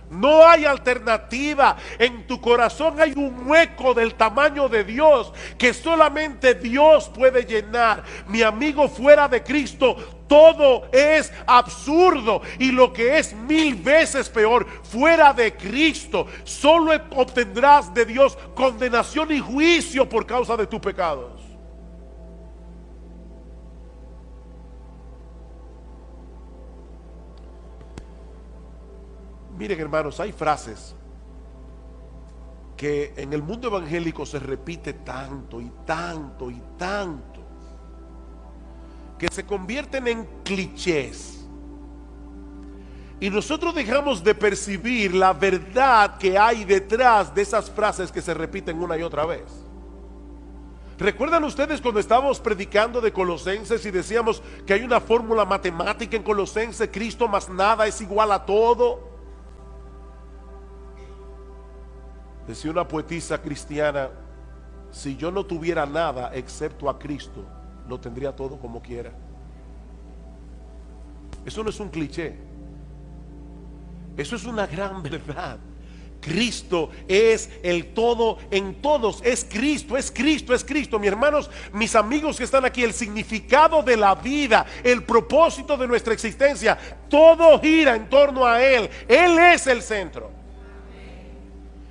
No hay alternativa. En tu corazón hay un hueco del tamaño de Dios que solamente Dios puede llenar. Mi amigo, fuera de Cristo todo es absurdo, y lo que es 1000 veces peor, fuera de Cristo solo obtendrás de Dios condenación y juicio por causa de tus pecados. Miren, hermanos, hay frases que en el mundo evangélico se repite tanto y tanto y tanto, que se convierten en clichés, y nosotros dejamos de percibir la verdad que hay detrás de esas frases que se repiten una y otra vez. ¿Recuerdan ustedes cuando estábamos predicando de Colosenses y decíamos que hay una fórmula matemática en Colosenses? Cristo más nada es igual a todo. Decía una poetisa cristiana: si yo no tuviera nada excepto a Cristo, lo tendría todo como quiera. Eso no es un cliché, eso es una gran verdad. Cristo es el todo en todos. Es Cristo, es Cristo, es Cristo. Mis hermanos, mis amigos que están aquí, el significado de la vida, el propósito de nuestra existencia, todo gira en torno a Él. Él es el centro.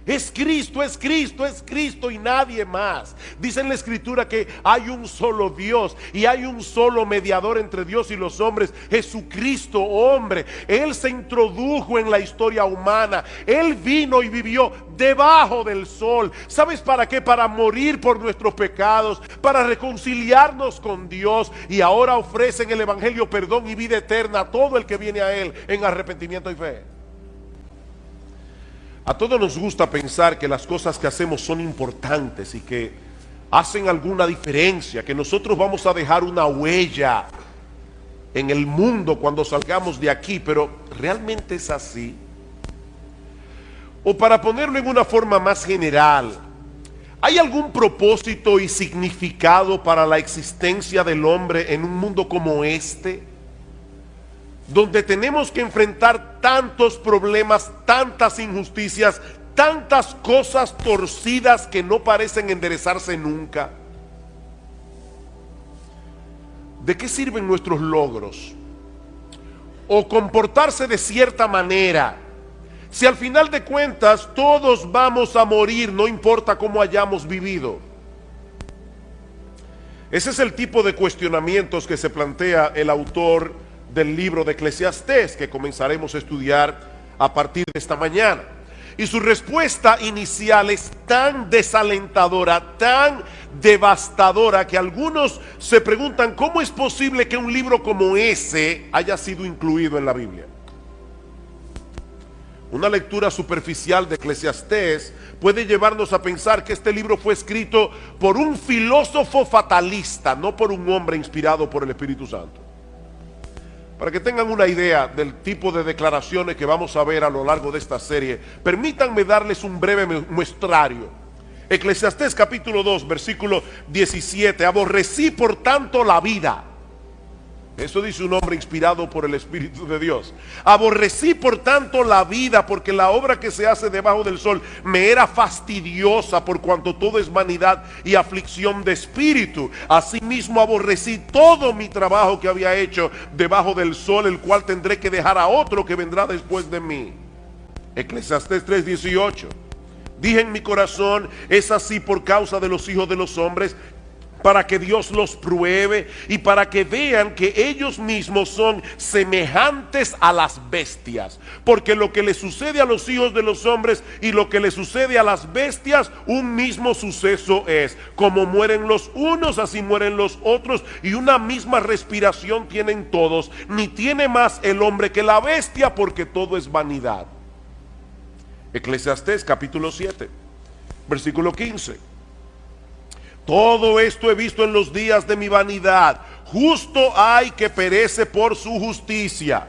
Es Cristo, es Cristo, es Cristo y nadie más. Dice en la Escritura que hay un solo Dios y hay un solo mediador entre Dios y los hombres, Jesucristo hombre. Él se introdujo en la historia humana. Él vino y vivió debajo del sol. ¿Sabes para qué? Para morir por nuestros pecados, para reconciliarnos con Dios, y ahora ofrece en el Evangelio perdón y vida eterna a todo el que viene a Él en arrepentimiento y fe. A todos nos gusta pensar que las cosas que hacemos son importantes y que hacen alguna diferencia, que nosotros vamos a dejar una huella en el mundo cuando salgamos de aquí, pero ¿realmente es así? O para ponerlo en una forma más general, ¿hay algún propósito y significado para la existencia del hombre en un mundo como este, donde tenemos que enfrentar tantos problemas, tantas injusticias, tantas cosas torcidas que no parecen enderezarse nunca? ¿De qué sirven nuestros logros o comportarse de cierta manera si al final de cuentas todos vamos a morir, no importa cómo hayamos vivido? Ese es el tipo de cuestionamientos que se plantea el autor del libro de Eclesiastés, que comenzaremos a estudiar a partir de esta mañana. Y su respuesta inicial es tan desalentadora, tan devastadora, que algunos se preguntan cómo es posible que un libro como ese haya sido incluido en la Biblia. Una lectura superficial de Eclesiastés puede llevarnos a pensar que este libro fue escrito por un filósofo fatalista, no por un hombre inspirado por el Espíritu Santo. Para que tengan una idea del tipo de declaraciones que vamos a ver a lo largo de esta serie, permítanme darles un breve muestrario. Eclesiastés capítulo 2, versículo 17. Aborrecí por tanto la vida. Eso dice un hombre inspirado por el Espíritu de Dios. Aborrecí por tanto la vida, porque la obra que se hace debajo del sol me era fastidiosa, por cuanto todo es vanidad y aflicción de espíritu. Asimismo aborrecí todo mi trabajo que había hecho debajo del sol, el cual tendré que dejar a otro que vendrá después de mí. Eclesiastés 3:18. Dije en mi corazón, es así por causa de los hijos de los hombres, para que Dios los pruebe y para que vean que ellos mismos son semejantes a las bestias. Porque lo que le sucede a los hijos de los hombres y lo que le sucede a las bestias, un mismo suceso es. Como mueren los unos, así mueren los otros, y una misma respiración tienen todos. Ni tiene más el hombre que la bestia, porque todo es vanidad. Eclesiastés capítulo 7, versículo 15. Todo esto he visto en los días de mi vanidad. Justo hay que perece por su justicia.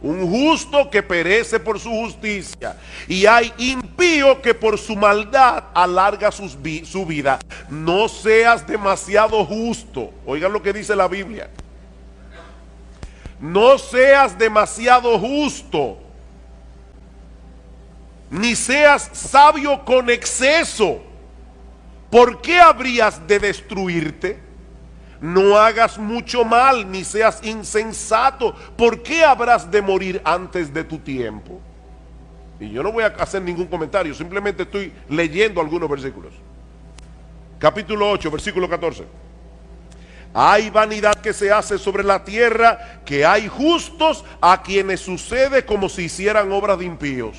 Un justo que perece por su justicia. Y hay impío que por su maldad alarga su vida. No seas demasiado justo. Oigan lo que dice la Biblia. No seas demasiado justo. ni seas sabio con exceso. ¿Por qué habrías de destruirte? No hagas mucho mal, ni seas insensato. ¿Por qué habrás de morir antes de tu tiempo? Y yo no voy a hacer ningún comentario, simplemente estoy leyendo algunos versículos. Capítulo 8, versículo 14. Hay vanidad que se hace sobre la tierra, que hay justos a quienes sucede como si hicieran obras de impíos.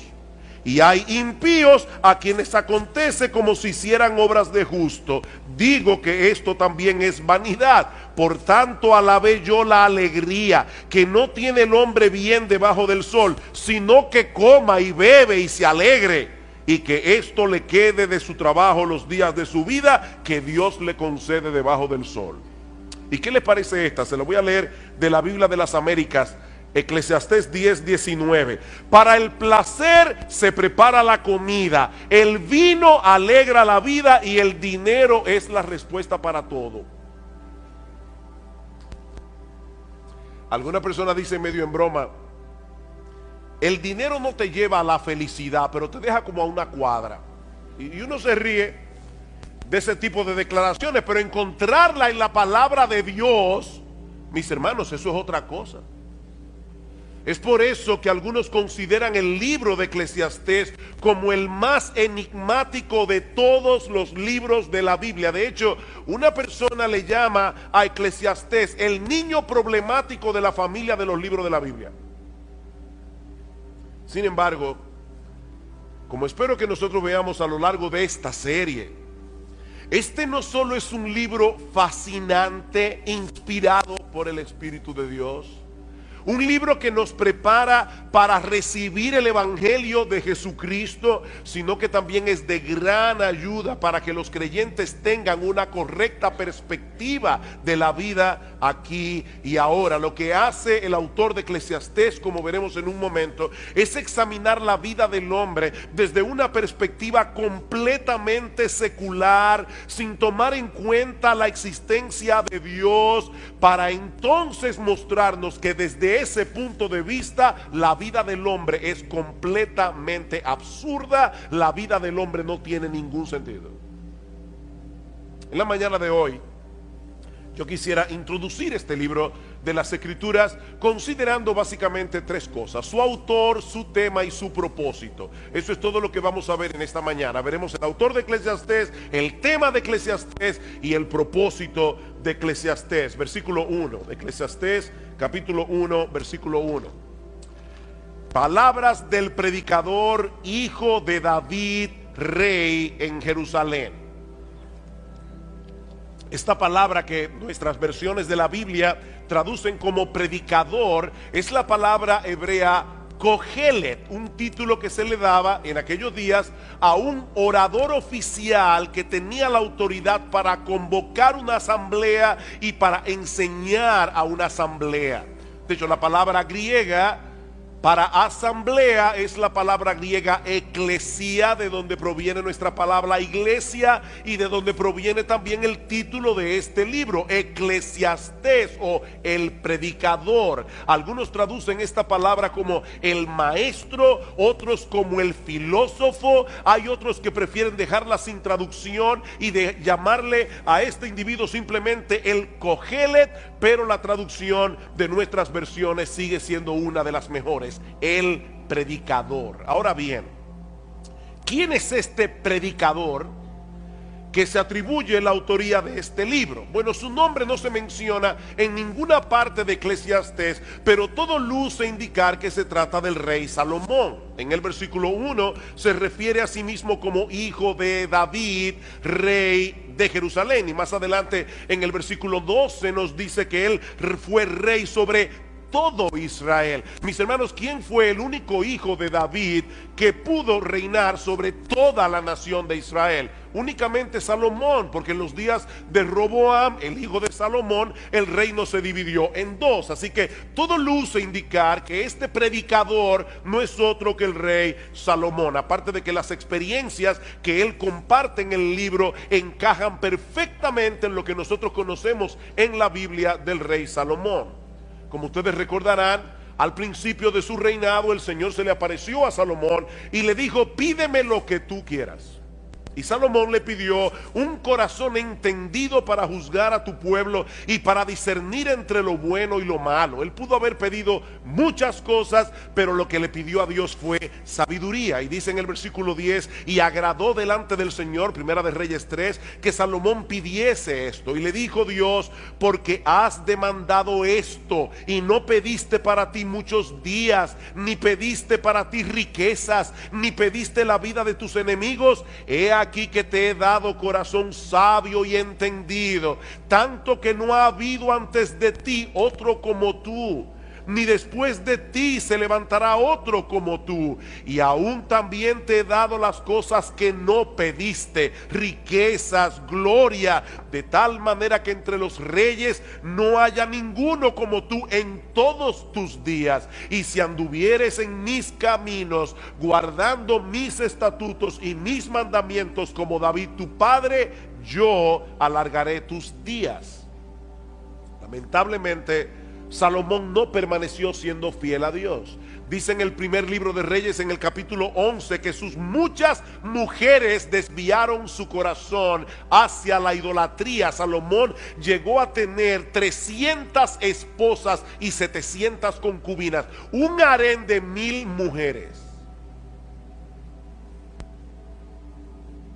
Y hay impíos a quienes acontece como si hicieran obras de justo. Digo que esto también es vanidad. Por tanto alabé yo la alegría que no tiene el hombre bien debajo del sol, sino que coma y bebe y se alegre, y que esto le quede de su trabajo los días de su vida que Dios le concede debajo del sol. ¿Y qué le parece esta? Se lo voy a leer de la Biblia de las Américas. Eclesiastés 10:19. Para el placer se prepara la comida, el vino alegra la vida y el dinero es la respuesta para todo. Alguna persona dice medio en broma: el dinero no te lleva a la felicidad, pero te deja como a una cuadra. Y uno se ríe de ese tipo de declaraciones, pero encontrarla en la palabra de Dios, mis hermanos, eso es otra cosa. Es por eso que algunos consideran el libro de Eclesiastés como el más enigmático de todos los libros de la Biblia. De hecho, una persona le llama a Eclesiastés el niño problemático de la familia de los libros de la Biblia. Sin embargo, como espero que nosotros veamos a lo largo de esta serie, este no solo es un libro fascinante, inspirado por el Espíritu de Dios, un libro que nos prepara para recibir el Evangelio de Jesucristo, sino que también es de gran ayuda para que los creyentes tengan una correcta perspectiva de la vida aquí y ahora. Lo que hace el autor de Eclesiastés, como veremos en un momento, es examinar la vida del hombre desde una perspectiva completamente secular, sin tomar en cuenta la existencia de Dios, para entonces mostrarnos que desde ese punto de vista la vida del hombre es completamente absurda. La vida del hombre no tiene ningún sentido. En la mañana de hoy yo quisiera introducir este libro de las Escrituras considerando básicamente tres cosas: su autor, su tema y su propósito. Eso es todo lo que vamos a ver en esta mañana. Veremos el autor de Eclesiastés, el tema de Eclesiastés y el propósito de Eclesiastés. Versículo 1, Eclesiastés capítulo 1, versículo 1. Palabras del predicador, hijo de David, rey en Jerusalén. Esta palabra que nuestras versiones de la Biblia traducen como predicador es la palabra hebrea Kohelet, un título que se le daba en aquellos días a un orador oficial que tenía la autoridad para convocar una asamblea y para enseñar a una asamblea. De hecho, la palabra griega para asamblea es la palabra griega eclesia, de donde proviene nuestra palabra iglesia y de donde proviene también el título de este libro, Eclesiastés, o el predicador. Algunos traducen esta palabra como el maestro, otros como el filósofo. Hay otros que prefieren dejarla sin traducción y de llamarle a este individuo simplemente el Kohelet, pero la traducción de nuestras versiones sigue siendo una de las mejores: el predicador. Ahora bien, ¿quién es este predicador que se atribuye la autoría de este libro? Bueno, su nombre no se menciona en ninguna parte de Eclesiastés, pero todo luce indicar que se trata del rey Salomón. En el versículo 1 se refiere a sí mismo como hijo de David, rey de Jerusalén, y más adelante en el versículo 12 nos dice que él fue rey sobre todo Israel. Mis hermanos, ¿quién fue el único hijo de David que pudo reinar sobre toda la nación de Israel? Únicamente Salomón, porque en los días de Roboam, el hijo de Salomón, el reino se dividió en dos. Así que todo luce indicar que este predicador no es otro que el rey Salomón, aparte de que las experiencias que él comparte en el libro encajan perfectamente en lo que nosotros conocemos en la Biblia del rey Salomón. Como ustedes recordarán, Al principio de su reinado, el Señor se le apareció a Salomón y le dijo: pídeme lo que tú quieras. Y Salomón le pidió un corazón entendido para juzgar a tu pueblo y para discernir entre lo bueno y lo malo. Él pudo haber pedido muchas cosas, pero lo que le pidió a Dios fue sabiduría. Y dice en el versículo 10: y agradó delante del Señor, Primera de Reyes 3, que Salomón pidiese esto. Y le dijo Dios: porque has demandado esto y no pediste para ti muchos días, ni pediste para ti riquezas, ni pediste la vida de tus enemigos, he aquí que te he dado corazón sabio y entendido, tanto que no ha habido antes de ti otro como tú, ni después de ti se levantará otro como tú. Y aún también te he dado las cosas que no pediste, riquezas, gloria, de tal manera que entre los reyes no haya ninguno como tú en todos tus días. Y si anduvieres en mis caminos, guardando mis estatutos y mis mandamientos como David tu padre, yo alargaré tus días. Lamentablemente, Salomón no permaneció siendo fiel a Dios. Dice en el primer libro de Reyes, en el capítulo 11, que sus muchas mujeres desviaron su corazón hacia la idolatría. Salomón llegó a tener 300 esposas y 700 concubinas, un harén de 1000 mujeres.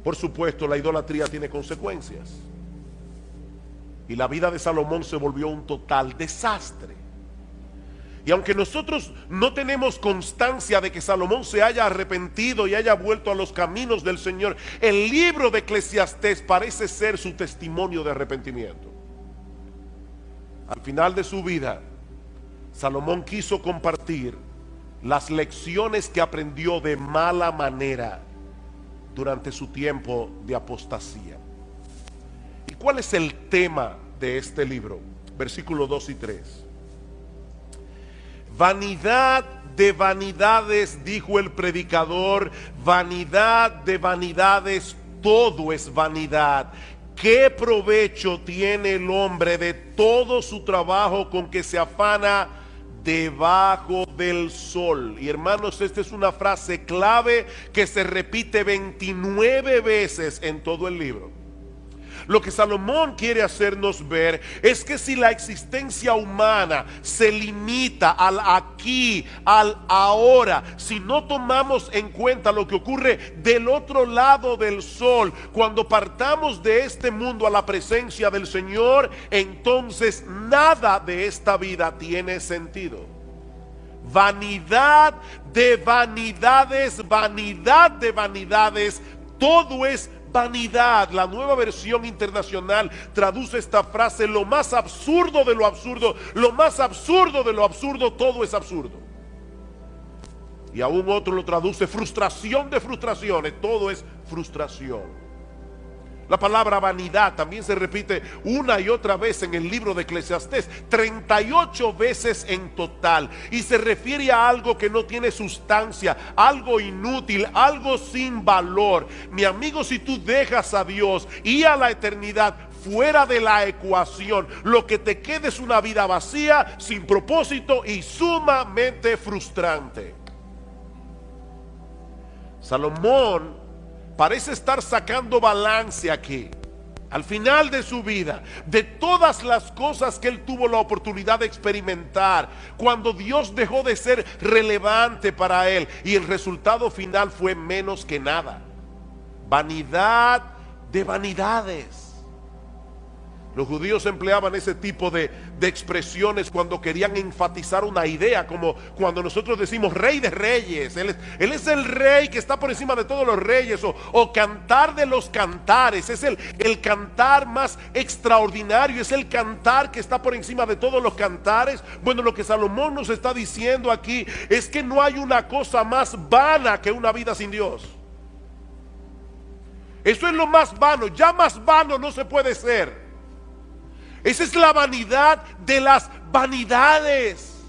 Por supuesto, la idolatría tiene consecuencias. Y la vida de Salomón se volvió un total desastre. Y aunque nosotros no tenemos constancia de que Salomón se haya arrepentido y haya vuelto a los caminos del Señor, el libro de Eclesiastés parece ser su testimonio de arrepentimiento. Al final de su vida, Salomón quiso compartir las lecciones que aprendió de mala manera durante su tiempo de apostasía. ¿Y cuál es el tema de este libro? Versículos 2 y 3. Vanidad de vanidades, dijo el predicador, vanidad de vanidades, todo es vanidad. ¿Qué provecho tiene el hombre de todo su trabajo con que se afana debajo del sol? Y hermanos, esta es una frase clave que se repite 29 veces en todo el libro. Lo que Salomón quiere hacernos ver es que si la existencia humana se limita al aquí, al ahora, si no tomamos en cuenta lo que ocurre del otro lado del sol, cuando partamos de este mundo a la presencia del Señor, entonces nada de esta vida tiene sentido. Vanidad de vanidades, vanidad de vanidades, todo es vanidad. La Nueva Versión Internacional traduce esta frase: lo más absurdo de lo absurdo, lo más absurdo de lo absurdo, todo es absurdo. Y aún otro lo traduce: frustración de frustraciones, todo es frustración. La palabra vanidad también se repite una y otra vez en el libro de Eclesiastés, 38 veces en total, y se refiere a algo que no tiene sustancia, algo inútil, algo sin valor. Mi amigo, si tú dejas a Dios y a la eternidad fuera de la ecuación, lo que te queda es una vida vacía, sin propósito y sumamente frustrante. Salomón parece estar sacando balance aquí, al final de su vida, de todas las cosas que él tuvo la oportunidad de experimentar, cuando Dios dejó de ser relevante para él, y el resultado final fue menos que nada. Vanidad de vanidades. Los judíos empleaban ese tipo de expresiones cuando querían enfatizar una idea, como cuando nosotros decimos rey de reyes. Él es el rey que está por encima de todos los reyes, o cantar de los cantares. Es el cantar más extraordinario, es el cantar que está por encima de todos los cantares. Bueno, lo que Salomón nos está diciendo aquí es que no hay una cosa más vana que una vida sin Dios. Eso es lo más vano, ya más vano no se puede ser. Esa es la vanidad de las vanidades.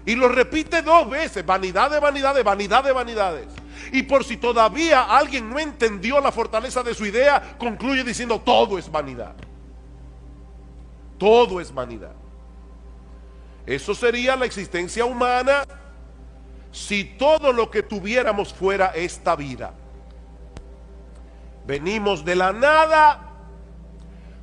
Y lo repite 2 veces: vanidad de vanidades, vanidad de vanidades. Y por si todavía alguien no entendió la fortaleza de su idea, concluye diciendo: todo es vanidad. Todo es vanidad. Eso sería la existencia humana si todo lo que tuviéramos fuera esta vida. Venimos de la nada.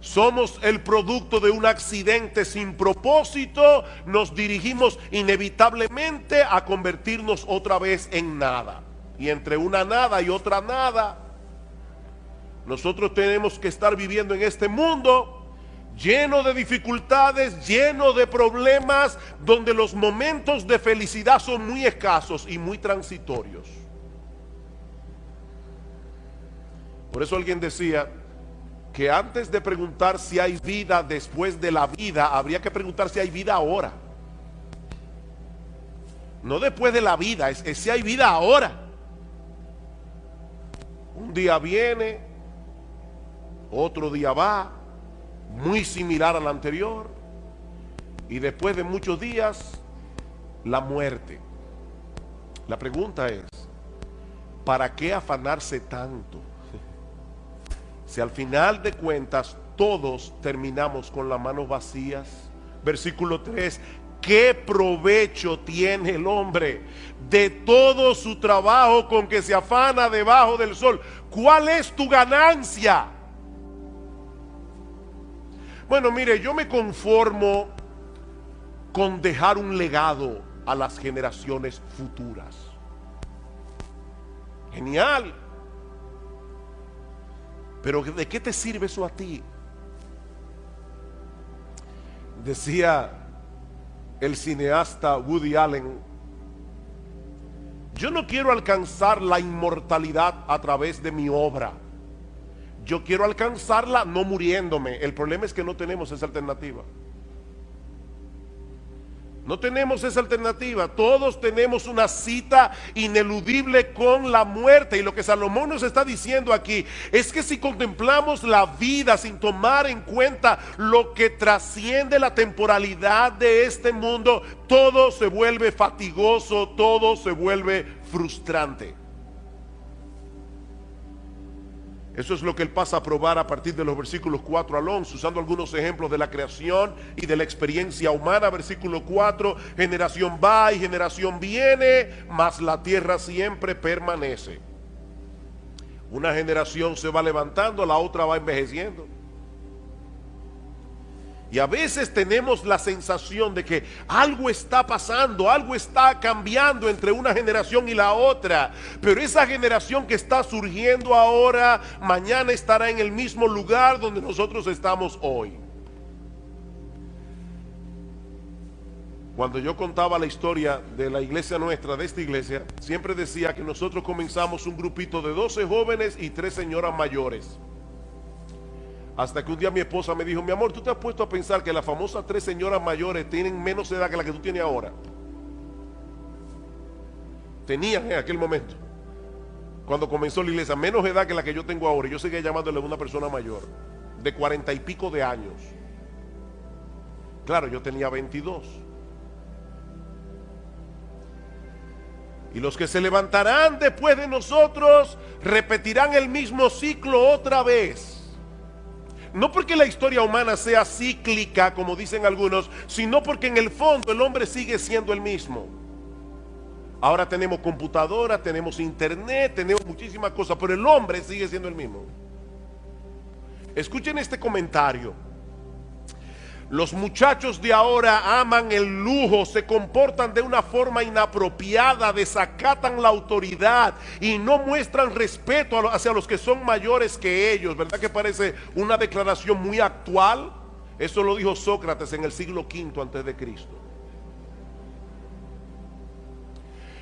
Somos el producto de un accidente sin propósito. Nos dirigimos inevitablemente a convertirnos otra vez en nada. Y entre una nada y otra nada, nosotros tenemos que estar viviendo en este mundo lleno de dificultades, lleno de problemas, donde los momentos de felicidad son muy escasos y muy transitorios. Por eso alguien decía que antes de preguntar si hay vida después de la vida, habría que preguntar si hay vida ahora. No después de la vida, es si hay vida ahora. Un día viene, otro día va, muy similar al anterior, y después de muchos días, la muerte. La pregunta es, ¿para qué afanarse tanto? Si al final de cuentas todos terminamos con las manos vacías. Versículo 3, ¿qué provecho tiene el hombre de todo su trabajo con que se afana debajo del sol? ¿Cuál es tu ganancia? Bueno, mire, yo me conformo con dejar un legado a las generaciones futuras. Genial. Pero ¿de qué te sirve eso a ti? Decía el cineasta Woody Allen: yo no quiero alcanzar la inmortalidad a través de mi obra. Yo quiero alcanzarla no muriéndome. El problema es que no tenemos esa alternativa. No tenemos esa alternativa. Todos tenemos una cita ineludible con la muerte. Y lo que Salomón nos está diciendo aquí es que si contemplamos la vida sin tomar en cuenta lo que trasciende la temporalidad de este mundo, todo se vuelve fatigoso, todo se vuelve frustrante. Eso es lo que él pasa a probar a partir de los versículos 4 al 11, usando algunos ejemplos de la creación y de la experiencia humana. Versículo 4, generación va y generación viene, mas la tierra siempre permanece. Una generación se va levantando, la otra va envejeciendo. Y a veces tenemos la sensación de que algo está pasando, algo está cambiando entre una generación y la otra. Pero esa generación que está surgiendo ahora, mañana estará en el mismo lugar donde nosotros estamos hoy. Cuando yo contaba la historia de la iglesia nuestra, de esta iglesia, siempre decía que nosotros comenzamos un grupito de 12 jóvenes y 3 señoras mayores. Hasta que un día mi esposa me dijo: mi amor, ¿tú te has puesto a pensar que las famosas 3 señoras mayores tienen menos edad que la que tú tienes ahora? Tenían en aquel momento, cuando comenzó la iglesia, menos edad que la que yo tengo ahora. Yo seguía llamándole a una persona mayor, de 40 y pico de años. Claro, yo tenía 22. Y los que se levantarán después de nosotros repetirán el mismo ciclo otra vez. No porque la historia humana sea cíclica, como dicen algunos, sino porque en el fondo el hombre sigue siendo el mismo. Ahora tenemos computadora, tenemos internet, tenemos muchísimas cosas, pero el hombre sigue siendo el mismo. Escuchen este comentario. Los muchachos de ahora aman el lujo, se comportan de una forma inapropiada, desacatan la autoridad y no muestran respeto hacia los que son mayores que ellos. ¿Verdad que parece una declaración muy actual? Eso lo dijo Sócrates en el siglo V antes de Cristo.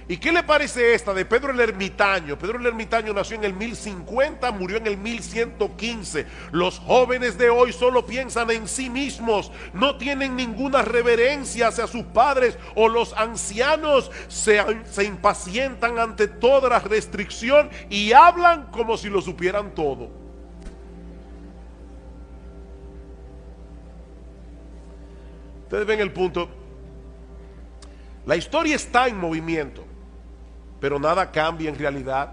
¿Y qué le parece esta de Pedro el Ermitaño? Pedro el Ermitaño nació en el 1050, murió en el 1115. Los jóvenes de hoy solo piensan en sí mismos, no tienen ninguna reverencia hacia sus padres, o los ancianos se impacientan ante toda la restricción y hablan como si lo supieran todo. Ustedes ven el punto. La historia está en movimiento, pero nada cambia en realidad.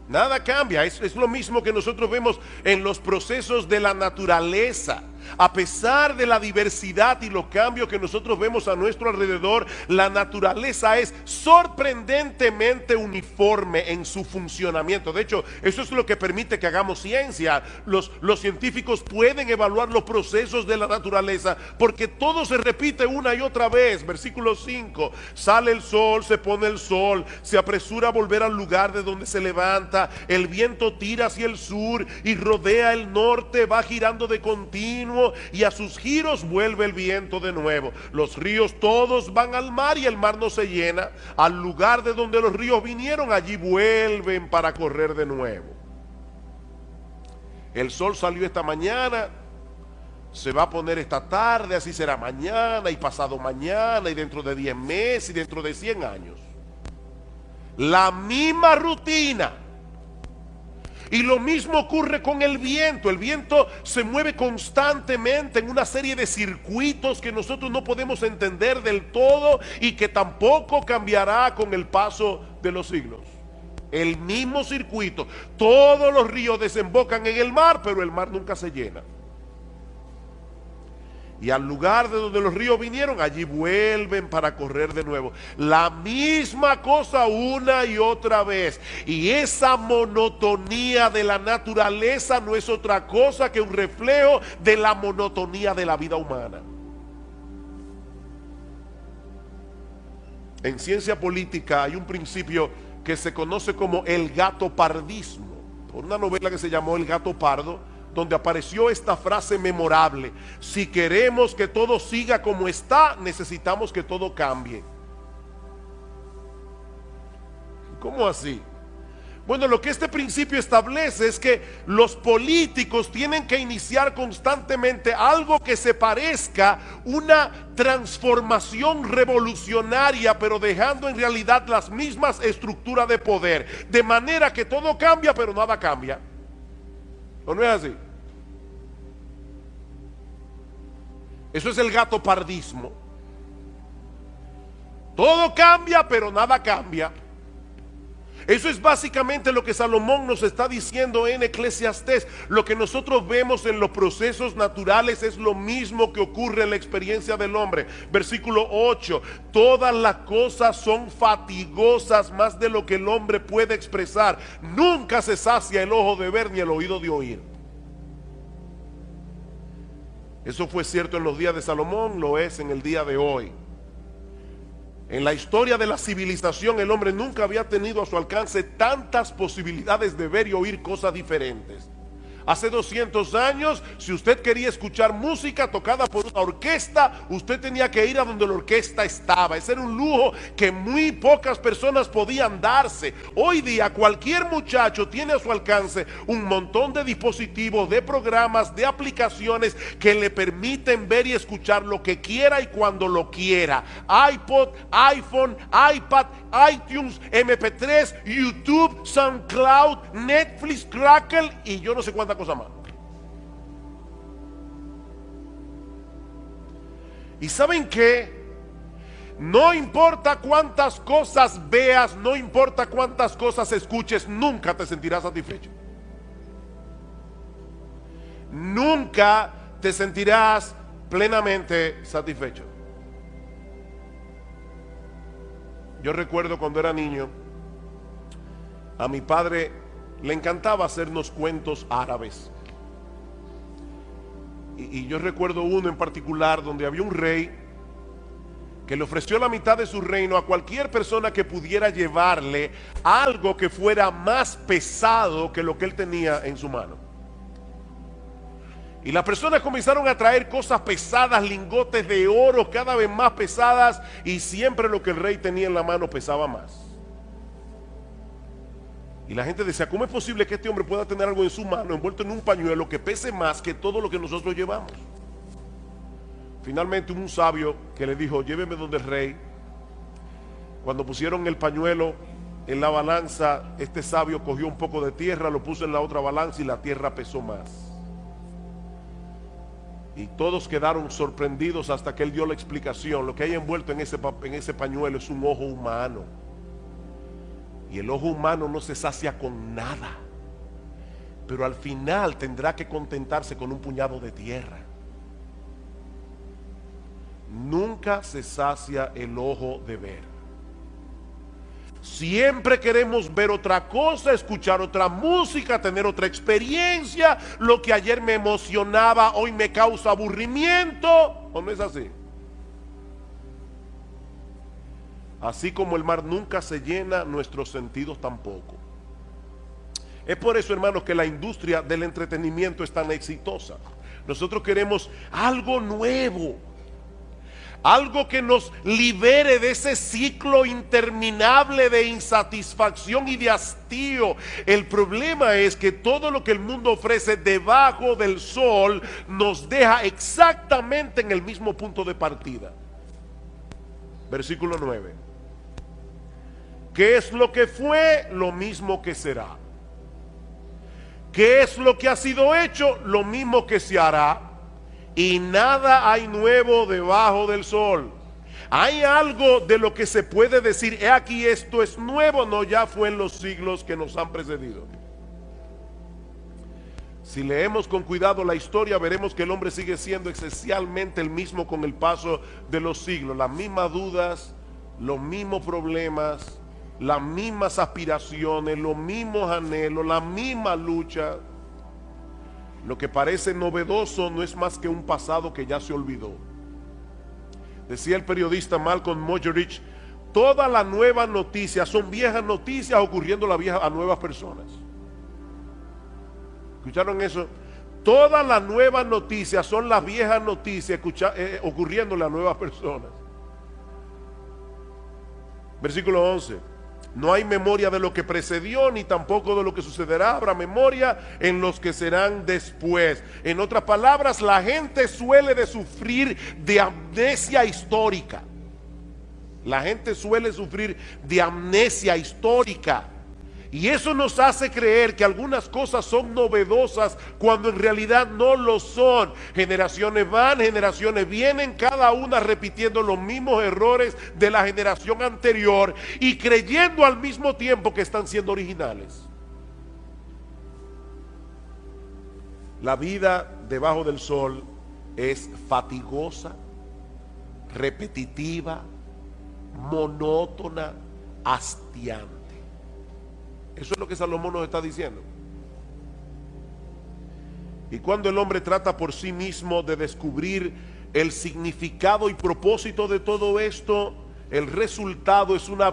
Nada cambia. Es lo mismo que nosotros vemos en los procesos de la naturaleza. A pesar de la diversidad y los cambios que nosotros vemos a nuestro alrededor, la naturaleza es sorprendentemente uniforme en su funcionamiento. De hecho, eso es lo que permite que hagamos ciencia. Los científicos pueden evaluar los procesos de la naturaleza porque todo se repite una y otra vez. Versículo 5: sale el sol, se pone el sol, se apresura a volver al lugar de donde se levanta, el viento tira hacia el sur y rodea el norte, va girando de continuo y a sus giros vuelve el viento de nuevo. Los ríos todos van al mar y el mar no se llena. Al lugar de donde los ríos vinieron, allí vuelven para correr de nuevo. El sol salió esta mañana, se va a poner esta tarde, así será mañana y pasado mañana y dentro de 10 meses y dentro de 100 años. La misma rutina. Y lo mismo ocurre con el viento. El viento se mueve constantemente en una serie de circuitos que nosotros no podemos entender del todo y que tampoco cambiará con el paso de los siglos. El mismo circuito. Todos los ríos desembocan en el mar, pero el mar nunca se llena. Y al lugar de donde los ríos vinieron, allí vuelven para correr de nuevo. La misma cosa una y otra vez. Y esa monotonía de la naturaleza no es otra cosa que un reflejo de la monotonía de la vida humana. En ciencia política hay un principio que se conoce como el gatopardismo, por una novela que se llamó El gato pardo, donde apareció esta frase memorable: si queremos que todo siga como está, necesitamos que todo cambie. ¿Cómo así? Bueno, lo que este principio establece es que los políticos tienen que iniciar constantemente algo que se parezca una transformación revolucionaria, pero dejando en realidad las mismas estructuras de poder, de manera que todo cambia, pero nada cambia. ¿O no es así? Eso es el gatopardismo. Todo cambia, pero nada cambia. Eso es básicamente lo que Salomón nos está diciendo en Eclesiastés. Lo que nosotros vemos en los procesos naturales es lo mismo que ocurre en la experiencia del hombre. Versículo 8: todas las cosas son fatigosas más de lo que el hombre puede expresar. Nunca se sacia el ojo de ver ni el oído de oír. Eso fue cierto en los días de Salomón, lo es en el día de hoy. En la historia de la civilización, el hombre nunca había tenido a su alcance tantas posibilidades de ver y oír cosas diferentes. Hace 200 años, si usted quería escuchar música tocada por una orquesta, usted tenía que ir a donde la orquesta estaba. Ese era un lujo que muy pocas personas podían darse. Hoy día cualquier muchacho tiene a su alcance un montón de dispositivos, de programas, de aplicaciones que le permiten ver y escuchar lo que quiera y cuando lo quiera. iPod, iPhone, iPad, iTunes, MP3, YouTube, SoundCloud, Netflix, Crackle y yo no sé cuántas cosa más. ¿Y saben qué? No importa cuántas cosas veas, no importa cuántas cosas escuches, nunca te sentirás satisfecho. Nunca te sentirás plenamente satisfecho. Yo recuerdo cuando era niño, a mi padre le encantaba hacernos cuentos árabes. Y yo recuerdo uno en particular donde había un rey que le ofreció la mitad de su reino a cualquier persona que pudiera llevarle algo que fuera más pesado que lo que él tenía en su mano. Y las personas comenzaron a traer cosas pesadas, lingotes de oro cada vez más pesadas, y siempre lo que el rey tenía en la mano pesaba más. Y la gente decía: ¿cómo es posible que este hombre pueda tener algo en su mano envuelto en un pañuelo que pese más que todo lo que nosotros llevamos? Finalmente un sabio que le dijo: lléveme donde el rey. Cuando pusieron el pañuelo en la balanza, este sabio cogió un poco de tierra, lo puso en la otra balanza y la tierra pesó más. Y todos quedaron sorprendidos hasta que él dio la explicación. Lo que hay envuelto en ese pañuelo es un ojo humano. Y el ojo humano no se sacia con nada, pero al final tendrá que contentarse con un puñado de tierra. Nunca se sacia el ojo de ver. Siempre queremos ver otra cosa, escuchar otra música, tener otra experiencia. Lo que ayer me emocionaba, hoy me causa aburrimiento. ¿O no es así? Así como el mar nunca se llena, nuestros sentidos tampoco. Es por eso, hermanos, que la industria del entretenimiento es tan exitosa. Nosotros queremos algo nuevo, algo que nos libere de ese ciclo interminable de insatisfacción y de hastío. El problema es que todo lo que el mundo ofrece debajo del sol nos deja exactamente en el mismo punto de partida. Versículo 9. ¿Qué es lo que fue? Lo mismo que será. ¿Qué es lo que ha sido hecho? Lo mismo que se hará. Y nada hay nuevo debajo del sol. ¿Hay algo de lo que se puede decir, he aquí esto es nuevo? No, ya fue en los siglos que nos han precedido. Si leemos con cuidado la historia, veremos que el hombre sigue siendo esencialmente el mismo con el paso de los siglos. Las mismas dudas, los mismos problemas, las mismas aspiraciones, los mismos anhelos, la misma lucha. Lo que parece novedoso no es más que un pasado que ya se olvidó. Decía el periodista Malcolm Muggeridge, todas las nuevas noticias son viejas noticias ocurriendo a nuevas personas. ¿Escucharon eso? Todas las nuevas noticias son las viejas noticias ocurriéndole a nuevas personas. Versículo 11. No hay memoria de lo que precedió, ni tampoco de lo que sucederá. Habrá memoria en los que serán después. En otras palabras, la gente suele de sufrir de amnesia histórica. La gente suele sufrir de amnesia histórica. Y eso nos hace creer que algunas cosas son novedosas cuando en realidad no lo son. Generaciones van, generaciones vienen, cada una repitiendo los mismos errores de la generación anterior y creyendo al mismo tiempo que están siendo originales. La vida debajo del sol es fatigosa, repetitiva, monótona, hastiante. Eso es lo que Salomón nos está diciendo. Y cuando el hombre trata por sí mismo de descubrir el significado y propósito de todo esto, el resultado es una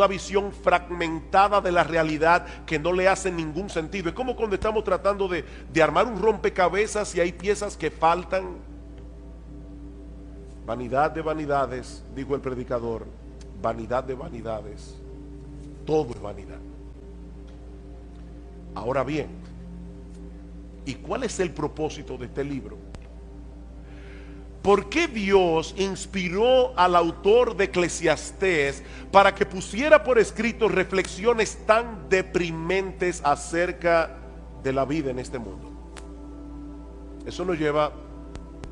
visión fragmentada de la realidad que no le hace ningún sentido. Es como cuando estamos tratando de armar un rompecabezas y hay piezas que faltan. Vanidad de vanidades, dijo el predicador, vanidad de vanidades, todo es vanidad. Ahora bien, ¿y cuál es el propósito de este libro? ¿Por qué Dios inspiró al autor de Eclesiastés para que pusiera por escrito reflexiones tan deprimentes acerca de la vida en este mundo? Eso nos lleva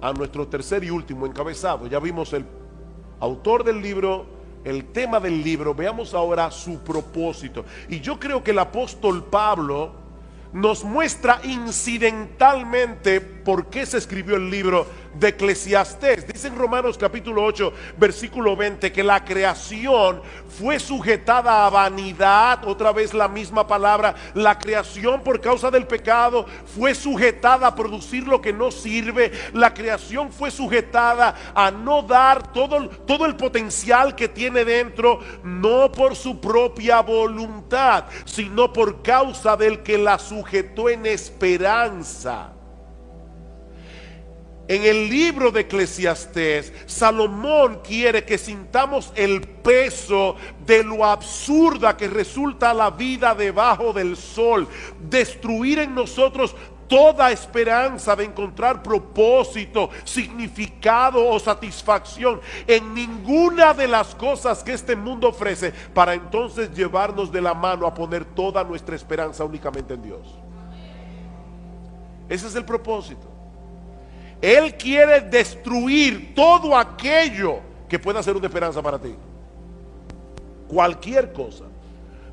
a nuestro tercer y último encabezado. Ya vimos el autor del libro, el tema del libro. Veamos ahora su propósito. Y yo creo que el apóstol Pablo nos muestra incidentalmente por qué se escribió el libro de Eclesiastés. Dice en Romanos capítulo 8 versículo 20 que la creación fue sujetada a vanidad. Otra vez la misma palabra. La creación por causa del pecado fue sujetada a producir lo que no sirve. La creación fue sujetada a no dar todo el potencial que tiene dentro, no por su propia voluntad, sino por causa del que la sujetó en esperanza. En el libro de Eclesiastés, Salomón quiere que sintamos el peso de lo absurda que resulta la vida debajo del sol, destruir en nosotros toda esperanza de encontrar propósito, significado o satisfacción en ninguna de las cosas que este mundo ofrece, para entonces llevarnos de la mano a poner toda nuestra esperanza únicamente en Dios. Ese es el propósito. Él quiere destruir todo aquello que pueda ser una esperanza para ti. Cualquier cosa.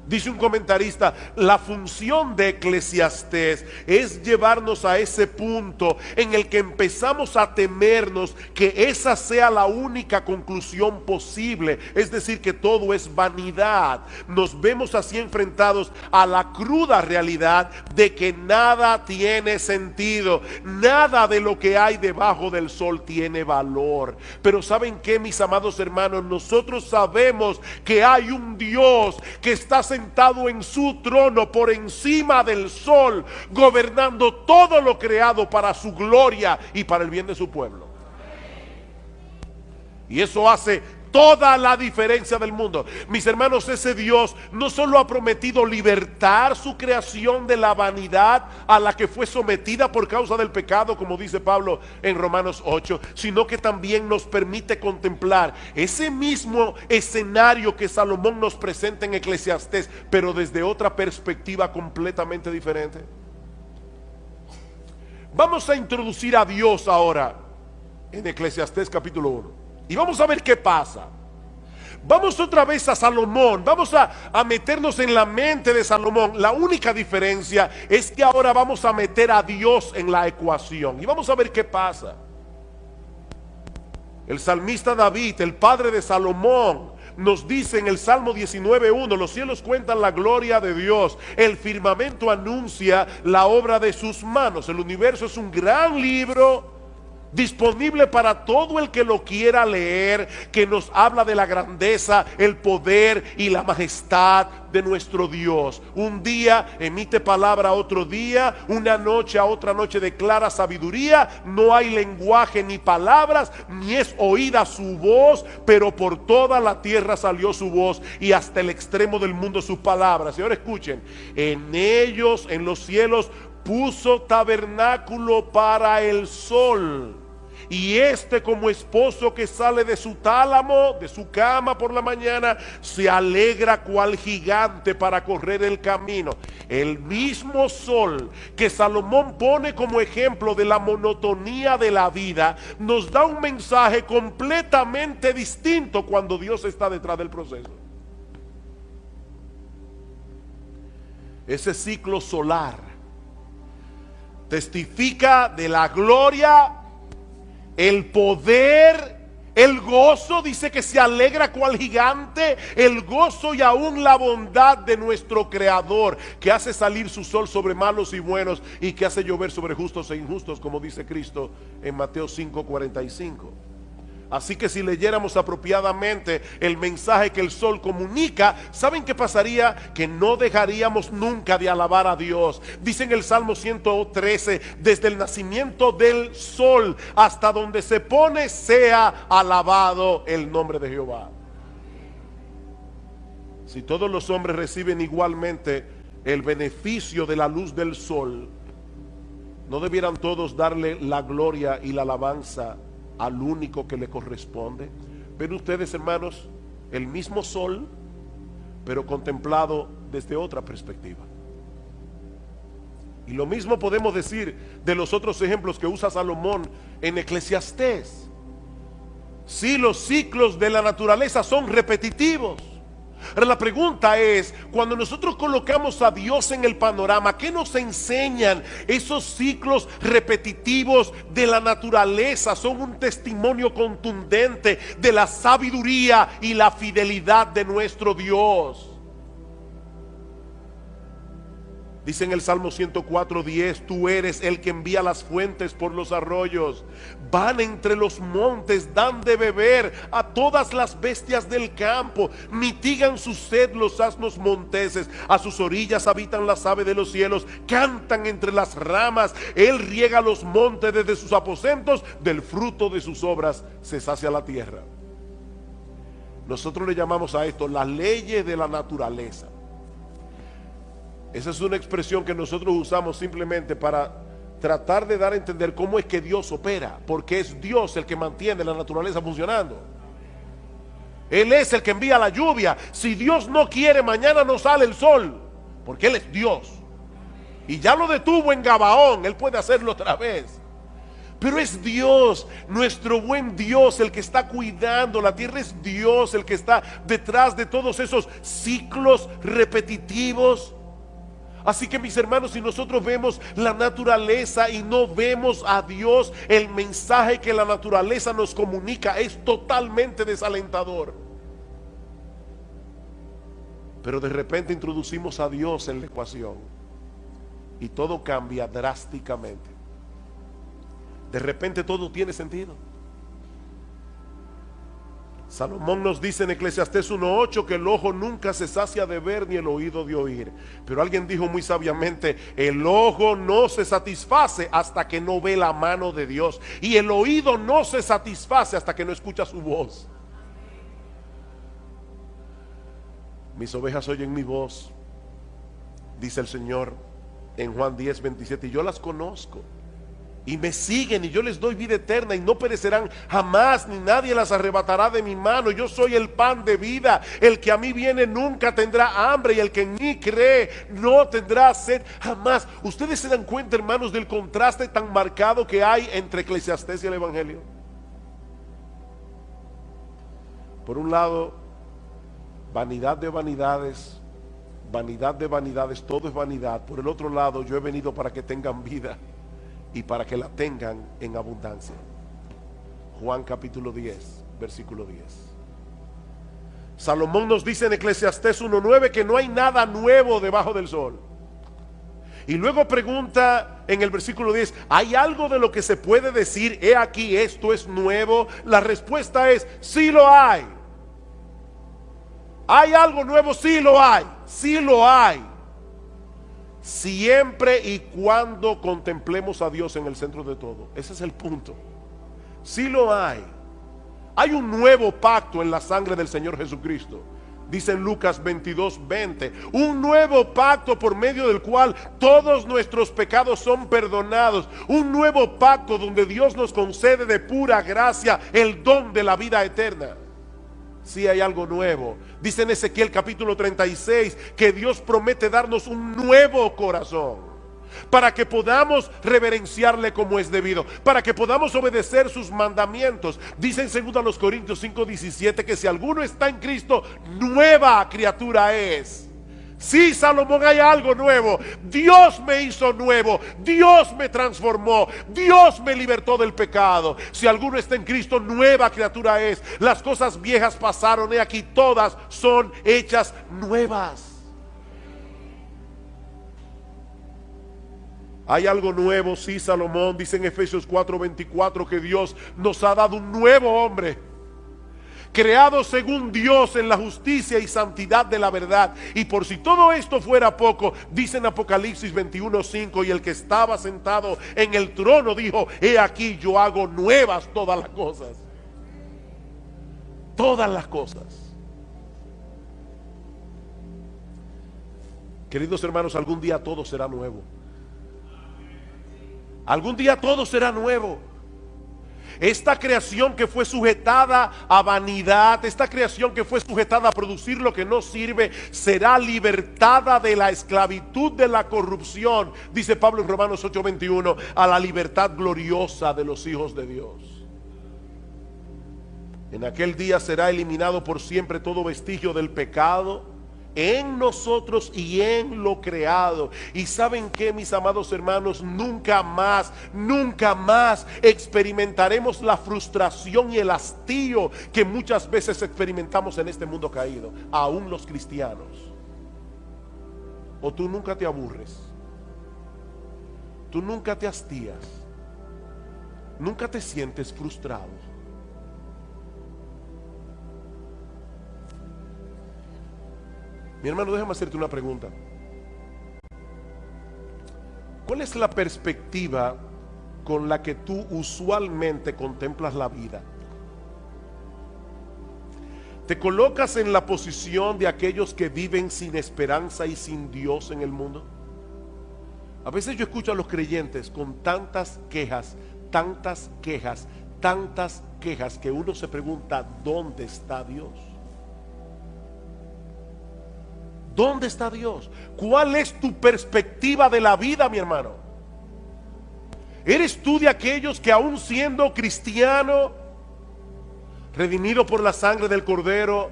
Dice un comentarista, la función de Eclesiastés es llevarnos a ese punto en el que empezamos a temernos que esa sea la única conclusión posible, es decir, que todo es vanidad. Nos vemos así enfrentados a la cruda realidad de que nada tiene sentido, nada de lo que hay debajo del sol tiene valor. Pero ¿saben qué, mis amados hermanos? Nosotros sabemos que hay un Dios que está sentado en su trono por encima del sol, gobernando todo lo creado para su gloria y para el bien de su pueblo. Y eso hace toda la diferencia del mundo. Mis hermanos, ese Dios no solo ha prometido libertar su creación de la vanidad a la que fue sometida por causa del pecado, como dice Pablo en Romanos 8, sino que también nos permite contemplar ese mismo escenario que Salomón nos presenta en Eclesiastés, pero desde otra perspectiva completamente diferente. Vamos a introducir a Dios ahora en Eclesiastés capítulo 1. Y vamos a ver qué pasa. Vamos otra vez a Salomón. Vamos a meternos en la mente de Salomón. La única diferencia es que ahora vamos a meter a Dios en la ecuación. Y vamos a ver qué pasa. El salmista David, el padre de Salomón, nos dice en el Salmo 19:1: los cielos cuentan la gloria de Dios, el firmamento anuncia la obra de sus manos. El universo es un gran libro disponible para todo el que lo quiera leer, que nos habla de la grandeza, el poder y la majestad de nuestro Dios. Un día emite palabra a otro día, una noche a otra noche declara sabiduría. No hay lenguaje ni palabras, ni es oída su voz, pero por toda la tierra salió su voz y hasta el extremo del mundo sus palabras. Y ahora escuchen: en ellos, en los cielos, puso tabernáculo para el sol, y este, como esposo que sale de su tálamo, de su cama por la mañana, se alegra cual gigante para correr el camino. El mismo sol que Salomón pone como ejemplo de la monotonía de la vida, nos da un mensaje completamente distinto cuando Dios está detrás del proceso. Ese ciclo solar testifica de la gloria, el poder, el gozo. Dice que se alegra cual gigante, el gozo y aún la bondad de nuestro Creador, que hace salir su sol sobre malos y buenos y que hace llover sobre justos e injustos, como dice Cristo en Mateo 5:45. Así que si leyéramos apropiadamente el mensaje que el sol comunica, ¿saben qué pasaría? Que no dejaríamos nunca de alabar a Dios. Dice en el Salmo 113: desde el nacimiento del sol hasta donde se pone, sea alabado el nombre de Jehová. Si todos los hombres reciben igualmente el beneficio de la luz del sol, ¿no debieran todos darle la gloria y la alabanza al único que le corresponde? Ven ustedes, hermanos, el mismo sol, pero contemplado desde otra perspectiva. Y lo mismo podemos decir de los otros ejemplos que usa Salomón en Eclesiastés. Sí, los ciclos de la naturaleza son repetitivos. Ahora la pregunta es, cuando nosotros colocamos a Dios en el panorama, ¿qué nos enseñan esos ciclos repetitivos de la naturaleza? Son un testimonio contundente de la sabiduría y la fidelidad de nuestro Dios. Dice en el Salmo 104:10: tú eres el que envía las fuentes por los arroyos, van entre los montes, dan de beber a todas las bestias del campo, mitigan su sed los asnos monteses, a sus orillas habitan las aves de los cielos, cantan entre las ramas, él riega los montes desde sus aposentos, del fruto de sus obras se sacia la tierra. Nosotros le llamamos a esto las leyes de la naturaleza. Esa es una expresión que nosotros usamos simplemente para tratar de dar a entender cómo es que Dios opera, porque es Dios el que mantiene la naturaleza funcionando. Él es el que envía la lluvia. Si Dios no quiere, mañana no sale el sol, porque Él es Dios. Y ya lo detuvo en Gabaón, Él puede hacerlo otra vez. Pero es Dios, nuestro buen Dios, el que está cuidando la tierra. Es Dios el que está detrás de todos esos ciclos repetitivos. Así que, mis hermanos, si nosotros vemos la naturaleza y no vemos a Dios, el mensaje que la naturaleza nos comunica es totalmente desalentador. Pero de repente introducimos a Dios en la ecuación y todo cambia drásticamente. De repente todo tiene sentido. Salomón nos dice en Eclesiastés 1:8 que el ojo nunca se sacia de ver ni el oído de oír. Pero alguien dijo muy sabiamente: el ojo no se satisface hasta que no ve la mano de Dios, y el oído no se satisface hasta que no escucha su voz. Mis ovejas oyen mi voz, dice el Señor en Juan 10:27, y yo las conozco y me siguen, y yo les doy vida eterna, y no perecerán jamás, ni nadie las arrebatará de mi mano. Yo soy el pan de vida. El que a mí viene nunca tendrá hambre, y el que en mí cree no tendrá sed jamás. Ustedes se dan cuenta, hermanos, del contraste tan marcado que hay entre Eclesiastés y el Evangelio. Por un lado, vanidad de vanidades, todo es vanidad. Por el otro lado, yo he venido para que tengan vida y para que la tengan en abundancia. Juan capítulo 10, versículo 10. Salomón nos dice en Eclesiastés 1:9 que no hay nada nuevo debajo del sol. Y luego pregunta en el versículo 10: ¿hay algo de lo que se puede decir, he aquí, esto es nuevo? La respuesta es: sí lo hay. ¿Hay algo nuevo? Sí lo hay, sí lo hay. Siempre y cuando contemplemos a Dios en el centro de todo. Ese es el punto. Sí lo hay. Hay un nuevo pacto en la sangre del Señor Jesucristo. Dice en Lucas 22:20, un nuevo pacto por medio del cual todos nuestros pecados son perdonados. Un nuevo pacto donde Dios nos concede de pura gracia el don de la vida eterna. Sí hay algo nuevo. Dice en Ezequiel capítulo 36 que Dios promete darnos un nuevo corazón para que podamos reverenciarle como es debido, para que podamos obedecer sus mandamientos. Dice en 2 Corintios 5:17 que si alguno está en Cristo, nueva criatura es. Sí, Salomón, hay algo nuevo. Dios me hizo nuevo, Dios me transformó, Dios me libertó del pecado. Si alguno está en Cristo, nueva criatura es. Las cosas viejas pasaron, he aquí todas son hechas nuevas. Hay algo nuevo, sí, Salomón dice en Efesios 4:24 que Dios nos ha dado un nuevo hombre, creado según Dios en la justicia y santidad de la verdad. Y por si todo esto fuera poco, dice en Apocalipsis 21:5, y el que estaba sentado en el trono dijo: he aquí yo hago nuevas todas las cosas. Todas las cosas. Queridos hermanos, algún día todo será nuevo. Algún día todo será nuevo. Esta creación que fue sujetada a vanidad, esta creación que fue sujetada a producir lo que no sirve, será libertada de la esclavitud de la corrupción, dice Pablo en Romanos 8:21, a la libertad gloriosa de los hijos de Dios. En aquel día será eliminado por siempre todo vestigio del pecado en nosotros y en lo creado. Y ¿saben qué, mis amados hermanos? Nunca más experimentaremos la frustración y el hastío que muchas veces experimentamos en este mundo caído, aún los cristianos. O tú nunca te aburres, tú nunca te hastías, nunca te sientes frustrado. Mi hermano, déjame hacerte una pregunta. ¿Cuál es la perspectiva con la que tú usualmente contemplas la vida? ¿Te colocas en la posición de aquellos que viven sin esperanza y sin Dios en el mundo? A veces yo escucho a los creyentes con tantas quejas que uno se pregunta: ¿dónde está Dios? ¿Dónde está Dios? ¿Cuál es tu perspectiva de la vida, mi hermano? ¿Eres tú de aquellos que aún siendo cristiano, redimido por la sangre del Cordero,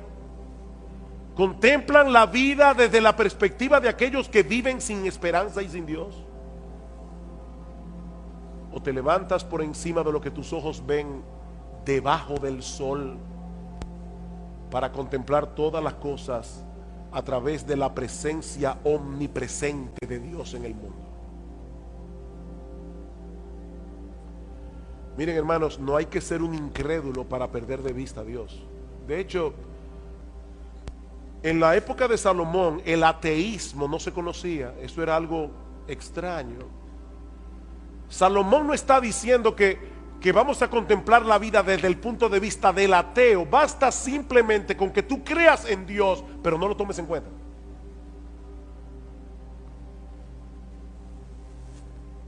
contemplan la vida desde la perspectiva de aquellos que viven sin esperanza y sin Dios? ¿O te levantas por encima de lo que tus ojos ven debajo del sol para contemplar todas las cosas a través de la presencia omnipresente de Dios en el mundo? Miren, hermanos, no hay que ser un incrédulo para perder de vista a Dios. De hecho, en la época de Salomón el ateísmo no se conocía. Eso era algo extraño. Salomón no está diciendo que vamos a contemplar la vida desde el punto de vista del ateo. Basta simplemente con que tú creas en Dios, pero no lo tomes en cuenta.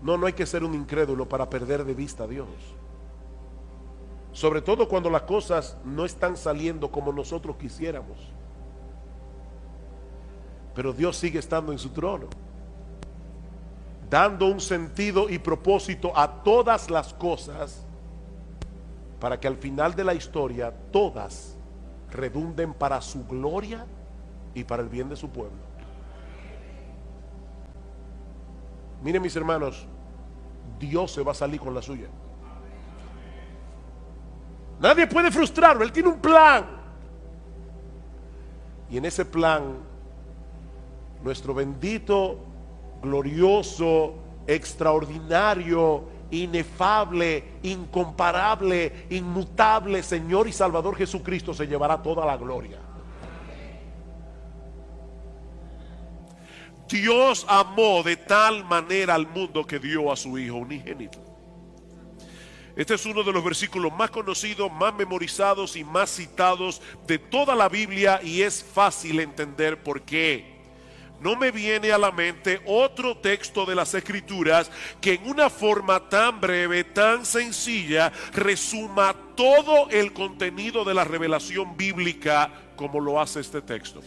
No hay que ser un incrédulo para perder de vista a Dios. Sobre todo cuando las cosas no están saliendo como nosotros quisiéramos. Pero Dios sigue estando en su trono, dando un sentido y propósito a todas las cosas, para que al final de la historia todas redunden para su gloria y para el bien de su pueblo. Miren, mis hermanos, Dios se va a salir con la suya. Nadie puede frustrarlo. Él tiene un plan, y en ese plan nuestro bendito, glorioso, extraordinario, inefable, incomparable, inmutable Señor y Salvador Jesucristo se llevará toda la gloria. Dios amó de tal manera al mundo que dio a su Hijo unigénito. Este es uno de los versículos más conocidos, más memorizados y más citados de toda la Biblia, y es fácil entender por qué. No me viene a la mente otro texto de las Escrituras que en una forma tan breve, tan sencilla, resuma todo el contenido de la revelación bíblica como lo hace este texto.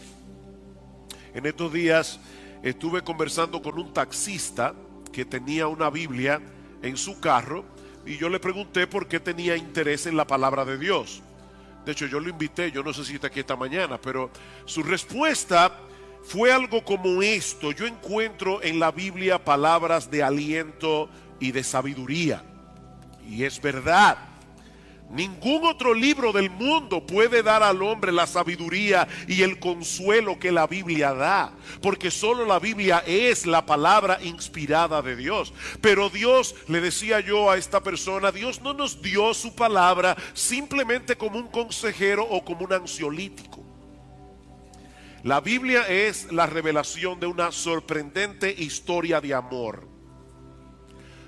En estos días estuve conversando con un taxista que tenía una Biblia en su carro, y yo le pregunté por qué tenía interés en la palabra de Dios. De hecho, yo lo invité, yo no sé si está aquí esta mañana, pero su respuesta fue algo como esto: yo encuentro en la Biblia palabras de aliento y de sabiduría. Y es verdad. Ningún otro libro del mundo puede dar al hombre la sabiduría y el consuelo que la Biblia da, porque solo la Biblia es la palabra inspirada de Dios. Pero Dios, le decía yo a esta persona, Dios no nos dio su palabra simplemente como un consejero o como un ansiolítico. La Biblia es la revelación de una sorprendente historia de amor,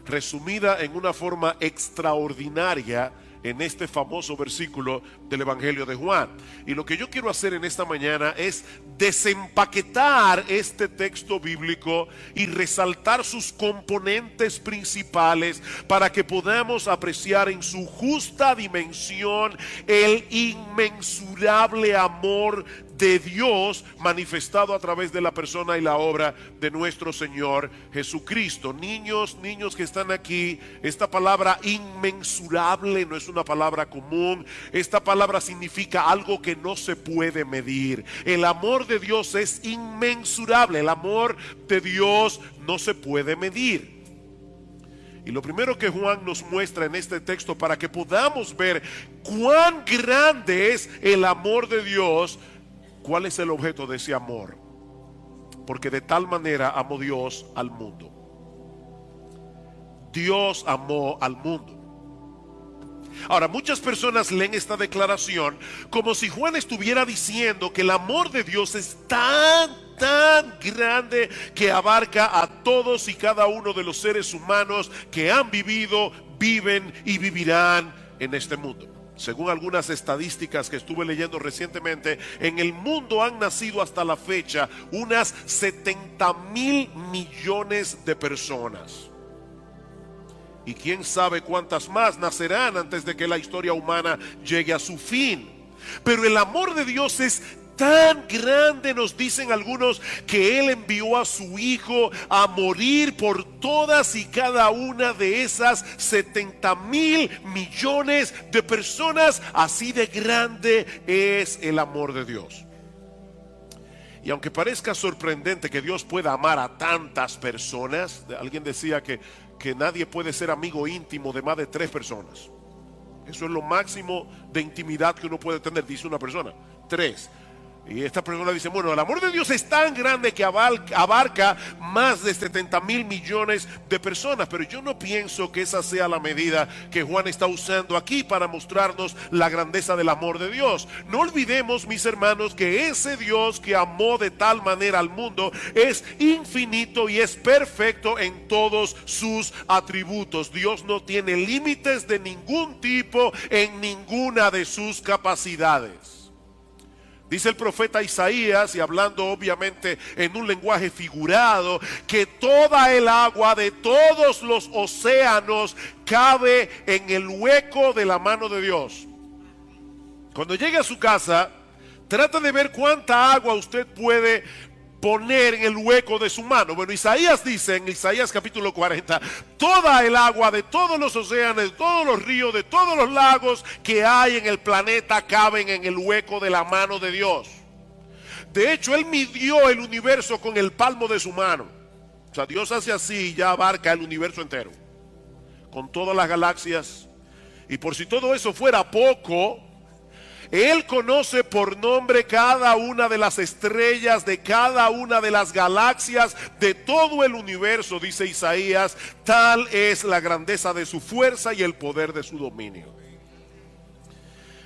resumida en una forma extraordinaria en este famoso versículo del Evangelio de Juan. Y lo que yo quiero hacer en esta mañana es desempaquetar este texto bíblico y resaltar sus componentes principales para que podamos apreciar en su justa dimensión el inmensurable amor de Dios manifestado a través de la persona y la obra de nuestro Señor Jesucristo. Niños que están aquí, esta palabra inmensurable no es una palabra común. Esta palabra significa algo que no se puede medir. El amor de Dios es inmensurable. El amor de Dios no se puede medir. Y lo primero que Juan nos muestra en este texto, para que podamos ver cuán grande es el amor de Dios, ¿cuál es el objeto de ese amor? Porque de tal manera amó Dios al mundo. Dios amó al mundo. Ahora, muchas personas leen esta declaración como si Juan estuviera diciendo que el amor de Dios es tan grande que abarca a todos y cada uno de los seres humanos que han vivido, viven y vivirán en este mundo. Según algunas estadísticas que estuve leyendo recientemente, en el mundo han nacido hasta la fecha unas 70,000 millones de personas. Y quién sabe cuántas más nacerán antes de que la historia humana llegue a su fin. Pero el amor de Dios es Tan grande, nos dicen algunos, que Él envió a su Hijo a morir por todas y cada una de esas 70,000 millones de personas. Así de grande es el amor de Dios. Y aunque parezca sorprendente que Dios pueda amar a tantas personas, alguien decía que nadie puede ser amigo íntimo de más de 3 personas. Eso es lo máximo de intimidad que uno puede tener, dice una persona, 3. Y esta persona dice, bueno, el amor de Dios es tan grande que abarca más de 70,000 millones de personas. Pero yo no pienso que esa sea la medida que Juan está usando aquí para mostrarnos la grandeza del amor de Dios. No olvidemos, mis hermanos, que ese Dios que amó de tal manera al mundo es infinito y es perfecto en todos sus atributos. Dios no tiene límites de ningún tipo en ninguna de sus capacidades. Dice el profeta Isaías, y hablando obviamente en un lenguaje figurado, que toda el agua de todos los océanos cabe en el hueco de la mano de Dios. Cuando llegue a su casa, trata de ver cuánta agua usted puede poner en el hueco de su mano. Bueno, Isaías dice en Isaías capítulo 40, toda el agua de todos los océanos, de todos los ríos, de todos los lagos que hay en el planeta caben en el hueco de la mano de Dios. De hecho, Él midió el universo con el palmo de su mano. O sea, Dios hace así y ya abarca el universo entero, con todas las galaxias. Y por si todo eso fuera poco, Él conoce por nombre cada una de las estrellas, de cada una de las galaxias, de todo el universo, dice Isaías. Tal es la grandeza de su fuerza y el poder de su dominio.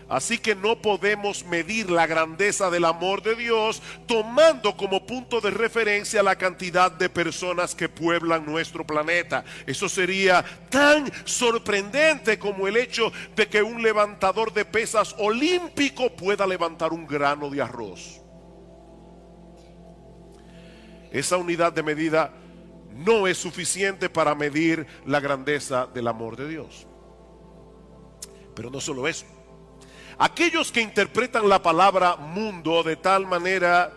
Así que no podemos medir la grandeza del amor de Dios tomando como punto de referencia la cantidad de personas que pueblan nuestro planeta. Eso sería tan sorprendente como el hecho de que un levantador de pesas olímpico pueda levantar un grano de arroz. Esa unidad de medida no es suficiente para medir la grandeza del amor de Dios. Pero no solo eso. Aquellos que interpretan la palabra mundo de tal manera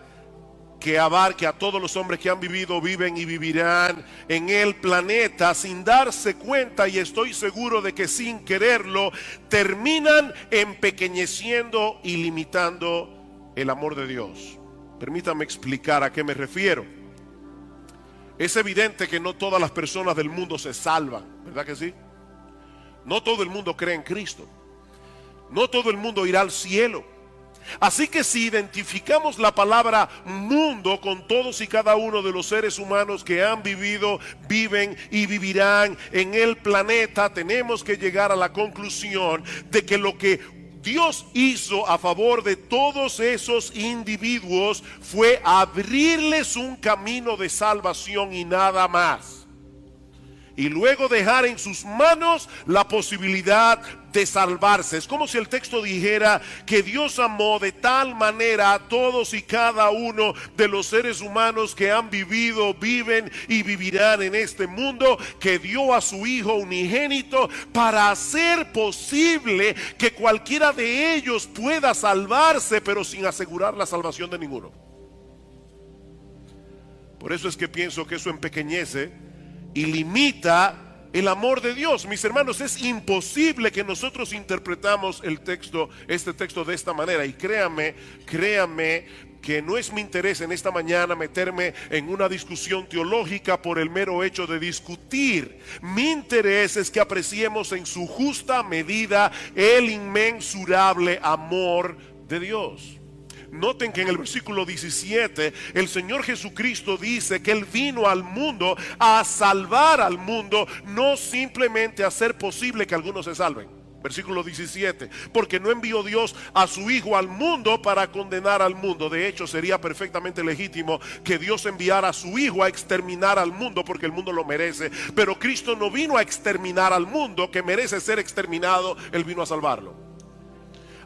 que abarque a todos los hombres que han vivido, viven y vivirán en el planeta sin darse cuenta, y estoy seguro de que sin quererlo, terminan empequeñeciendo y limitando el amor de Dios. Permítame explicar a qué me refiero. Es evidente que no todas las personas del mundo se salvan, ¿verdad que sí? No todo el mundo cree en Cristo. No todo el mundo irá al cielo. Así que si identificamos la palabra mundo con todos y cada uno de los seres humanos que han vivido, viven y vivirán en el planeta, tenemos que llegar a la conclusión de que lo que Dios hizo a favor de todos esos individuos fue abrirles un camino de salvación y nada más. Y luego dejar en sus manos la posibilidad de salvarse. Es como si el texto dijera que Dios amó de tal manera a todos y cada uno de los seres humanos que han vivido, viven y vivirán en este mundo, que dio a su Hijo unigénito para hacer posible que cualquiera de ellos pueda salvarse, pero sin asegurar la salvación de ninguno. Por eso es que pienso que eso empequeñece y limita el amor de Dios. Mis hermanos, es imposible que nosotros interpretamos este texto de esta manera. Y créame que no es mi interés en esta mañana meterme en una discusión teológica por el mero hecho de discutir. Mi interés es que apreciemos en su justa medida el inmensurable amor de Dios. Noten que en el versículo 17 el Señor Jesucristo dice que Él vino al mundo a salvar al mundo, no simplemente a hacer posible que algunos se salven. Versículo 17, porque no envió Dios a su Hijo al mundo para condenar al mundo. De hecho, sería perfectamente legítimo que Dios enviara a su Hijo a exterminar al mundo, porque el mundo lo merece. Pero Cristo no vino a exterminar al mundo, que merece ser exterminado. Él vino a salvarlo.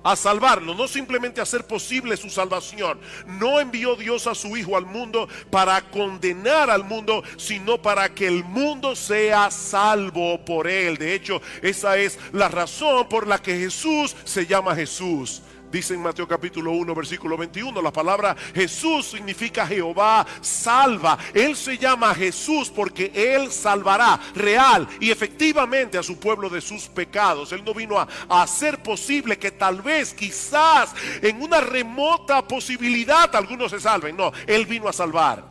A salvarlo, no simplemente a hacer posible su salvación. No envió Dios a su Hijo al mundo para condenar al mundo, sino para que el mundo sea salvo por Él. De hecho, esa es la razón por la que Jesús se llama Jesús Dice en Mateo capítulo 1 versículo 21, la palabra Jesús significa Jehová salva. Él se llama Jesús porque Él salvará real y efectivamente a su pueblo de sus pecados. Él no vino a hacer posible que tal vez, quizás, en una remota posibilidad algunos se salven. No, Él vino a salvar.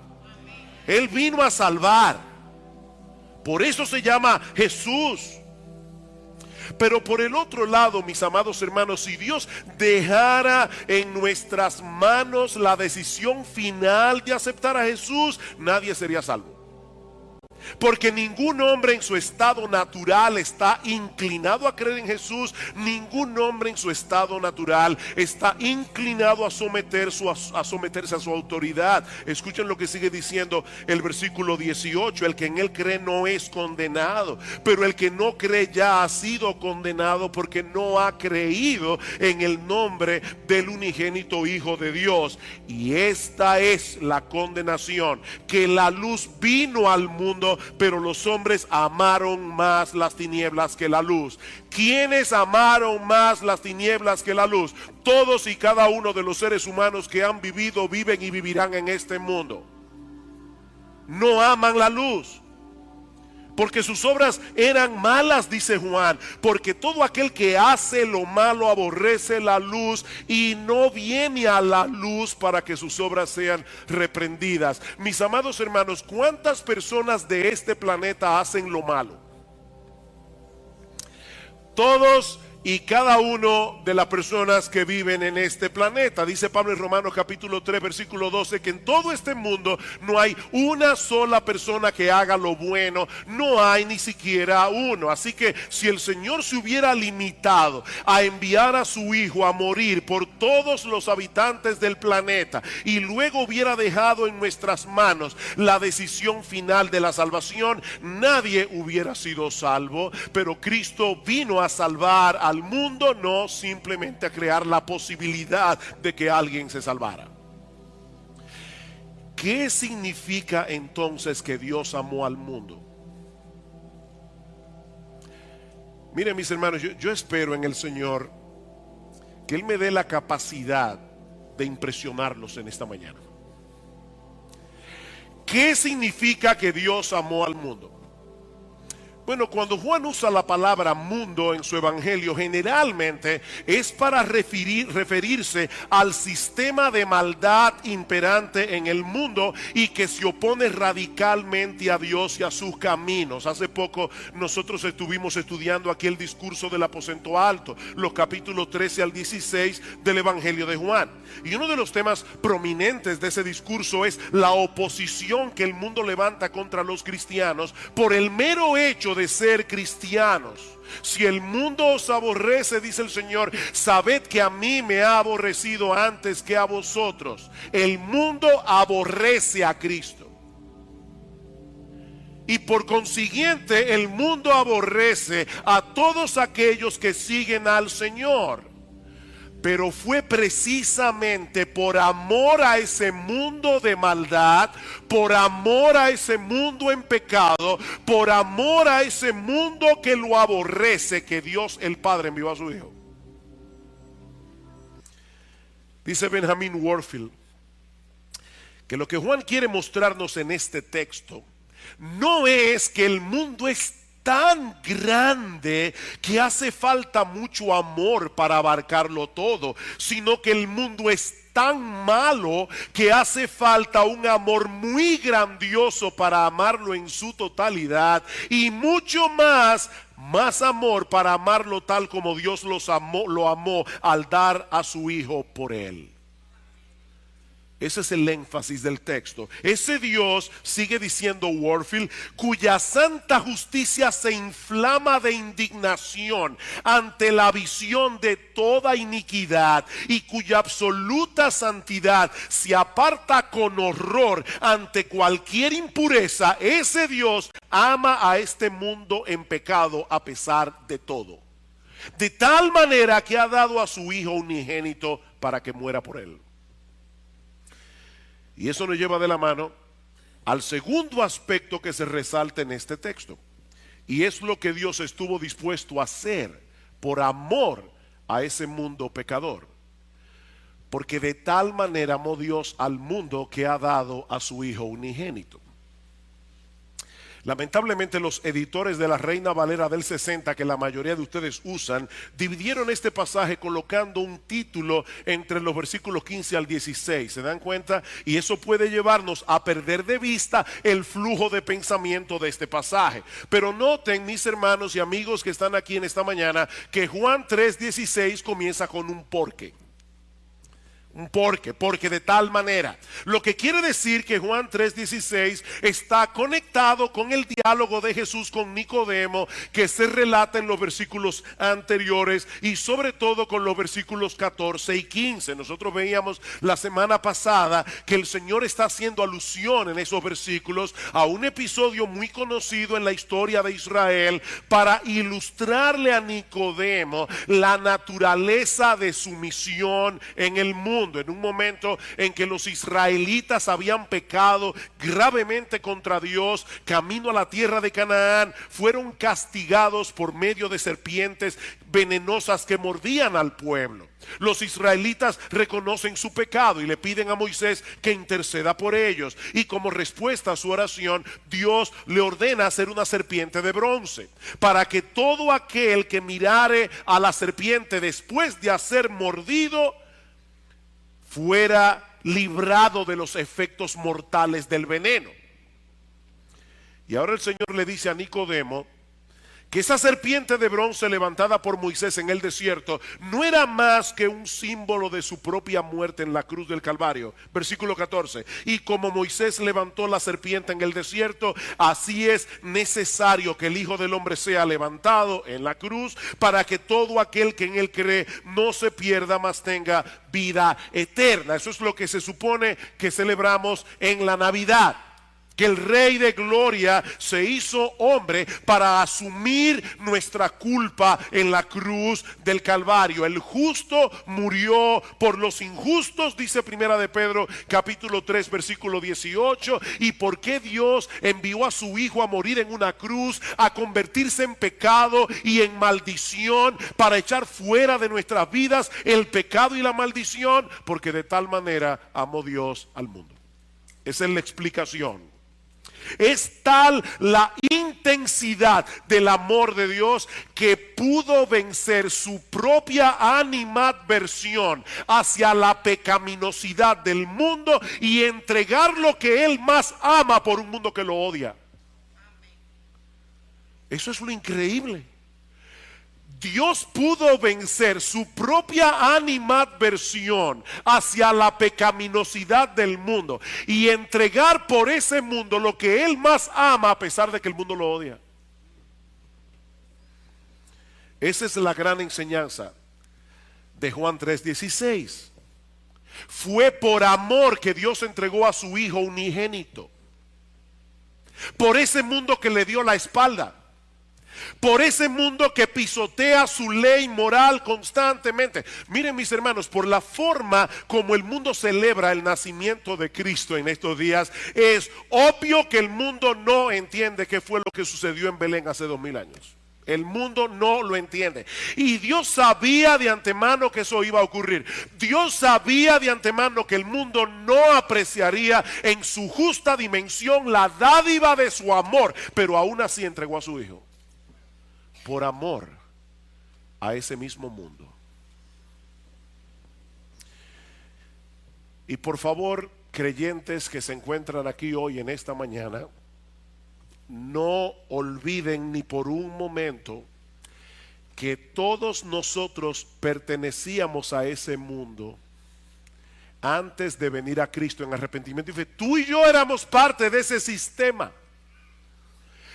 Él vino a salvar. Por eso se llama Jesús. Pero por el otro lado, mis amados hermanos, si Dios dejara en nuestras manos la decisión final de aceptar a Jesús, nadie sería salvo. Porque ningún hombre en su estado natural está inclinado a creer en Jesús. Ningún hombre en su estado natural está inclinado a someterse a su autoridad. Escuchen lo que sigue diciendo el versículo 18. El que en él cree no es condenado, pero el que no cree ya ha sido condenado porque no ha creído en el nombre del unigénito Hijo de Dios. Y esta es la condenación, que la luz vino al mundo, pero los hombres amaron más las tinieblas que la luz. ¿Quiénes amaron más las tinieblas que la luz? Todos y cada uno de los seres humanos que han vivido, viven y vivirán en este mundo. No aman la luz, porque sus obras eran malas, dice Juan. Porque todo aquel que hace lo malo aborrece la luz y no viene a la luz para que sus obras sean reprendidas. Mis amados hermanos, ¿cuántas personas de este planeta hacen lo malo? Todos y cada uno de las personas que viven en este planeta. Dice Pablo en Romanos capítulo 3 versículo 12 que en todo este mundo no hay una sola persona que haga lo bueno. No hay ni siquiera uno. Así que si el Señor se hubiera limitado a enviar a su Hijo a morir por todos los habitantes del planeta y luego hubiera dejado en nuestras manos la decisión final de la salvación, nadie hubiera sido salvo. Pero Cristo vino a salvar al mundo, no simplemente a crear la posibilidad de que alguien se salvara. ¿Qué significa entonces que Dios amó al mundo? Miren, mis hermanos, yo espero en el Señor que Él me dé la capacidad de impresionarlos en esta mañana. ¿Qué significa que Dios amó al mundo? Bueno, cuando Juan usa la palabra mundo en su evangelio, generalmente es para referirse al sistema de maldad imperante en el mundo y que se opone radicalmente a Dios y a sus caminos. Hace poco nosotros estuvimos estudiando aquí el discurso del aposento alto, los capítulos 13 al 16 del evangelio de Juan. Y uno de los temas prominentes de ese discurso es la oposición que el mundo levanta contra los cristianos por el mero hecho de ser cristianos. Si el mundo os aborrece, dice el Señor, sabed que a mí me ha aborrecido antes que a vosotros. El mundo aborrece a Cristo y por consiguiente el mundo aborrece a todos aquellos que siguen al Señor. Pero fue precisamente por amor a ese mundo de maldad, por amor a ese mundo en pecado, por amor a ese mundo que lo aborrece, que Dios el Padre envió a su Hijo. Dice Benjamin Warfield que lo que Juan quiere mostrarnos en este texto no es que el mundo es tan grande que hace falta mucho amor para abarcarlo todo, sino que el mundo es tan malo que hace falta un amor muy grandioso para amarlo en su totalidad y mucho más amor para amarlo tal como Dios lo amó al dar a su Hijo por él. Ese es el énfasis del texto. Ese Dios, sigue diciendo Warfield, cuya santa justicia se inflama de indignación ante la visión de toda iniquidad y cuya absoluta santidad se aparta con horror ante cualquier impureza. Ese Dios ama a este mundo en pecado a pesar de todo. De tal manera que ha dado a su Hijo unigénito para que muera por él. Y eso nos lleva de la mano al segundo aspecto que se resalta en este texto. Y es lo que Dios estuvo dispuesto a hacer por amor a ese mundo pecador. Porque de tal manera amó Dios al mundo que ha dado a su Hijo unigénito. Lamentablemente los editores de la Reina Valera del 60, que la mayoría de ustedes usan, dividieron este pasaje colocando un título entre los versículos 15 al 16. ¿Se dan cuenta? Y eso puede llevarnos a perder de vista el flujo de pensamiento de este pasaje. Pero noten, mis hermanos y amigos que están aquí en esta mañana, que Juan 3:16 comienza con un porque. Un porque de tal manera. Lo que quiere decir que Juan 3:16 está conectado con el diálogo de Jesús con Nicodemo que se relata en los versículos anteriores y sobre todo con los versículos 14 y 15. Nosotros veíamos la semana pasada que el Señor está haciendo alusión en esos versículos a un episodio muy conocido en la historia de Israel para ilustrarle a Nicodemo la naturaleza de su misión en el mundo. En un momento en que los israelitas habían pecado gravemente contra Dios, camino a la tierra de Canaán, fueron castigados por medio de serpientes venenosas que mordían al pueblo. Los israelitas reconocen su pecado y le piden a Moisés que interceda por ellos. Y como respuesta a su oración, Dios le ordena hacer una serpiente de bronce, para que todo aquel que mirare a la serpiente después de hacer mordido fuera librado de los efectos mortales del veneno. Y ahora el Señor le dice a Nicodemo que esa serpiente de bronce levantada por Moisés en el desierto no era más que un símbolo de su propia muerte en la cruz del Calvario. Versículo 14. Y como Moisés levantó la serpiente en el desierto, así es necesario que el Hijo del Hombre sea levantado en la cruz, para que todo aquel que en él cree no se pierda, mas tenga vida eterna. Eso es lo que se supone que celebramos en la Navidad. Que el Rey de Gloria se hizo hombre para asumir nuestra culpa en la cruz del Calvario. El justo murió por los injustos, dice Primera de Pedro capítulo 3 versículo 18. ¿Y por qué Dios envió a su Hijo a morir en una cruz, a convertirse en pecado y en maldición, para echar fuera de nuestras vidas el pecado y la maldición? Porque de tal manera amó Dios al mundo. Esa es la explicación. Es tal la intensidad del amor de Dios que pudo vencer su propia animadversión hacia la pecaminosidad del mundo y entregar lo que Él más ama por un mundo que lo odia. Eso es lo increíble. Dios pudo vencer su propia animadversión hacia la pecaminosidad del mundo y entregar por ese mundo lo que Él más ama a pesar de que el mundo lo odia. Esa es la gran enseñanza de Juan 3:16. Fue por amor que Dios entregó a su Hijo unigénito. Por ese mundo que le dio la espalda. Por ese mundo que pisotea su ley moral constantemente. Miren, mis hermanos, por la forma como el mundo celebra el nacimiento de Cristo en estos días, es obvio que el mundo no entiende qué fue lo que sucedió en Belén hace 2000 años. El mundo no lo entiende. Y Dios sabía de antemano que eso iba a ocurrir. Dios sabía de antemano que el mundo no apreciaría en su justa dimensión la dádiva de su amor, pero aún así entregó a su Hijo. Por amor a ese mismo mundo. Y por favor, creyentes que se encuentran aquí hoy en esta mañana, no olviden ni por un momento que todos nosotros pertenecíamos a ese mundo antes de venir a Cristo en arrepentimiento y fe. Tú y yo éramos parte de ese sistema.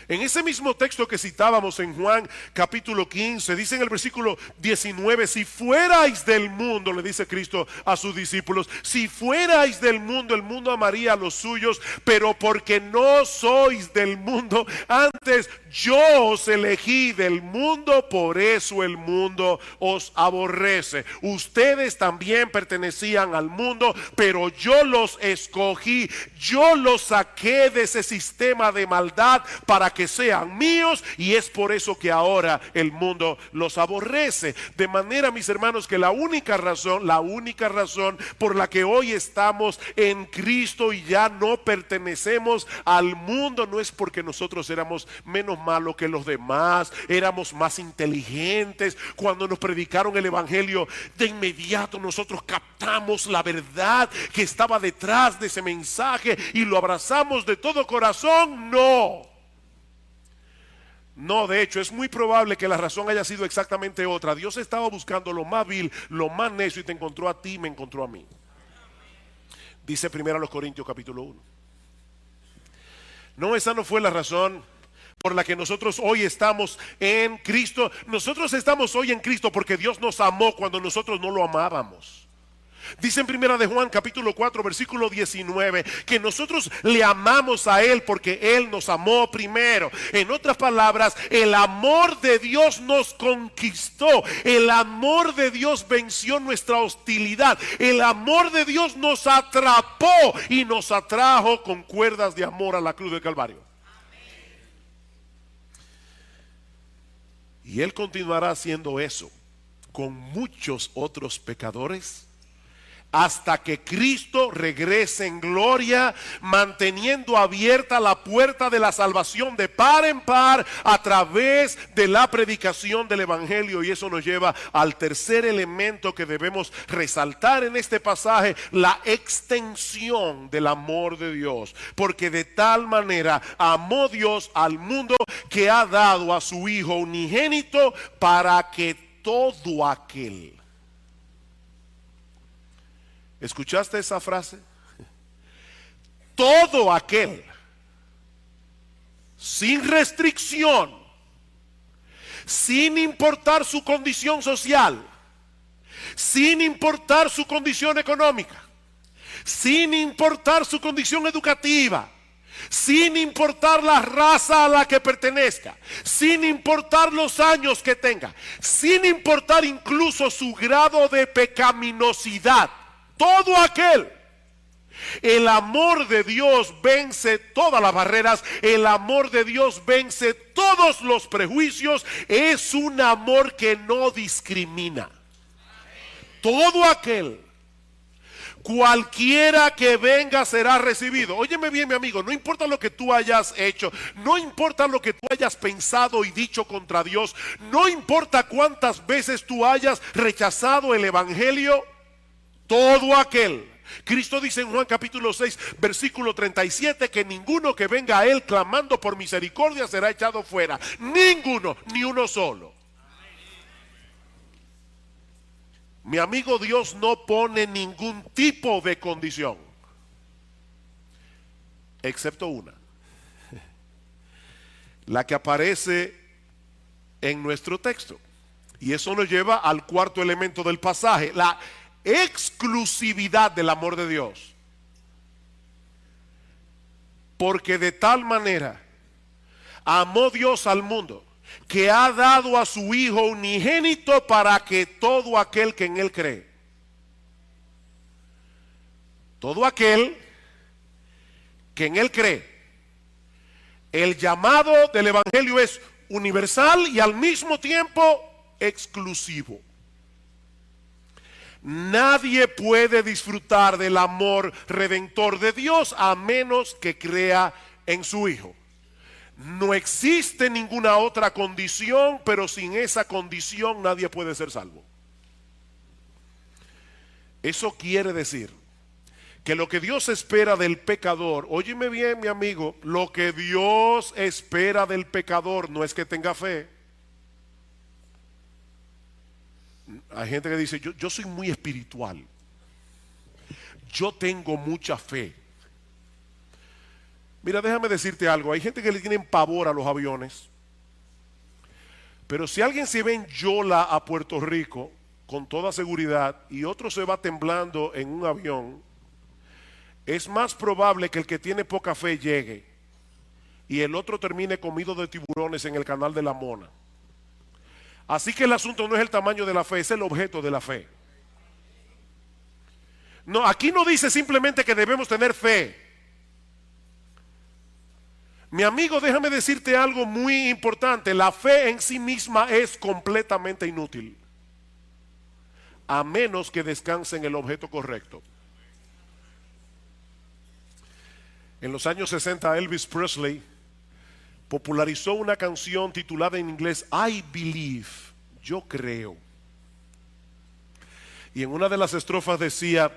En ese mismo texto que citábamos en Juan capítulo 15, dice en el versículo 19, si fuerais del mundo, le dice Cristo a sus discípulos, si fuerais del mundo, el mundo amaría a los suyos, pero porque no sois del mundo, antes yo os elegí del mundo, por eso el mundo os aborrece. Ustedes también pertenecían al mundo, pero yo los escogí, yo los saqué de ese sistema de maldad para que sean míos, y es por eso que ahora el mundo los aborrece. De manera, mis hermanos, que la única razón por la que hoy estamos en Cristo y ya no pertenecemos al mundo no es porque nosotros éramos menos malos que los demás, éramos más inteligentes. Cuando nos predicaron el evangelio, de inmediato nosotros captamos la verdad que estaba detrás de ese mensaje y lo abrazamos de todo corazón. No, de hecho es muy probable que la razón haya sido exactamente otra. Dios estaba buscando lo más vil, lo más necio, y te encontró a ti y me encontró a mí. Dice 1 Corintios capítulo 1. No, esa no fue la razón por la que nosotros hoy estamos en Cristo. Nosotros estamos hoy en Cristo porque Dios nos amó cuando nosotros no lo amábamos. Dice en 1 de Juan capítulo 4 versículo 19 que nosotros le amamos a Él porque Él nos amó primero. En otras palabras, el amor de Dios nos conquistó. El amor de Dios venció nuestra hostilidad. El amor de Dios nos atrapó y nos atrajo con cuerdas de amor a la cruz del Calvario. Y Él continuará haciendo eso con muchos otros pecadores hasta que Cristo regrese en gloria, manteniendo abierta la puerta de la salvación de par en par a través de la predicación del evangelio. Y eso nos lleva al tercer elemento que debemos resaltar en este pasaje: la extensión del amor de Dios. Porque de tal manera amó Dios al mundo que ha dado a su Hijo unigénito para que todo aquel... ¿Escuchaste esa frase? Todo aquel, sin restricción, sin importar su condición social, sin importar su condición económica, sin importar su condición educativa, sin importar la raza a la que pertenezca, sin importar los años que tenga, sin importar incluso su grado de pecaminosidad. Todo aquel, el amor de Dios vence todas las barreras, el amor de Dios vence todos los prejuicios, es un amor que no discrimina. Todo aquel, cualquiera que venga será recibido. Óyeme bien, mi amigo, no importa lo que tú hayas hecho, no importa lo que tú hayas pensado y dicho contra Dios, no importa cuántas veces tú hayas rechazado el evangelio. Todo aquel, Cristo dice en Juan capítulo 6 versículo 37 que ninguno que venga a Él clamando por misericordia será echado fuera. Ninguno, ni uno solo. Mi amigo, Dios no pone ningún tipo de condición, excepto una, la que aparece en nuestro texto. Y eso nos lleva al cuarto elemento del pasaje: la exclusividad del amor de Dios. Porque de tal manera amó Dios al mundo que ha dado a su Hijo unigénito para que todo aquel que en Él cree, todo aquel que en Él cree. El llamado del evangelio es universal y al mismo tiempo exclusivo. Nadie puede disfrutar del amor redentor de Dios a menos que crea en su Hijo. No existe ninguna otra condición, pero sin esa condición nadie puede ser salvo. Eso quiere decir que lo que Dios espera del pecador, óyeme bien, mi amigo, lo que Dios espera del pecador no es que tenga fe. Hay gente que dice, yo soy muy espiritual, yo tengo mucha fe. Mira, déjame decirte algo, hay gente que le tienen pavor a los aviones, pero si alguien se va en Yola a Puerto Rico, con toda seguridad, y otro se va temblando en un avión, es más probable que el que tiene poca fe llegue y el otro termine comido de tiburones en el canal de la Mona. Así que el asunto no es el tamaño de la fe, es el objeto de la fe. No, aquí no dice simplemente que debemos tener fe. Mi amigo, déjame decirte algo muy importante. La fe en sí misma es completamente inútil, a menos que descanse en el objeto correcto. En los años 60, Elvis Presley popularizó una canción titulada en inglés I Believe, yo creo. Y en una de las estrofas decía: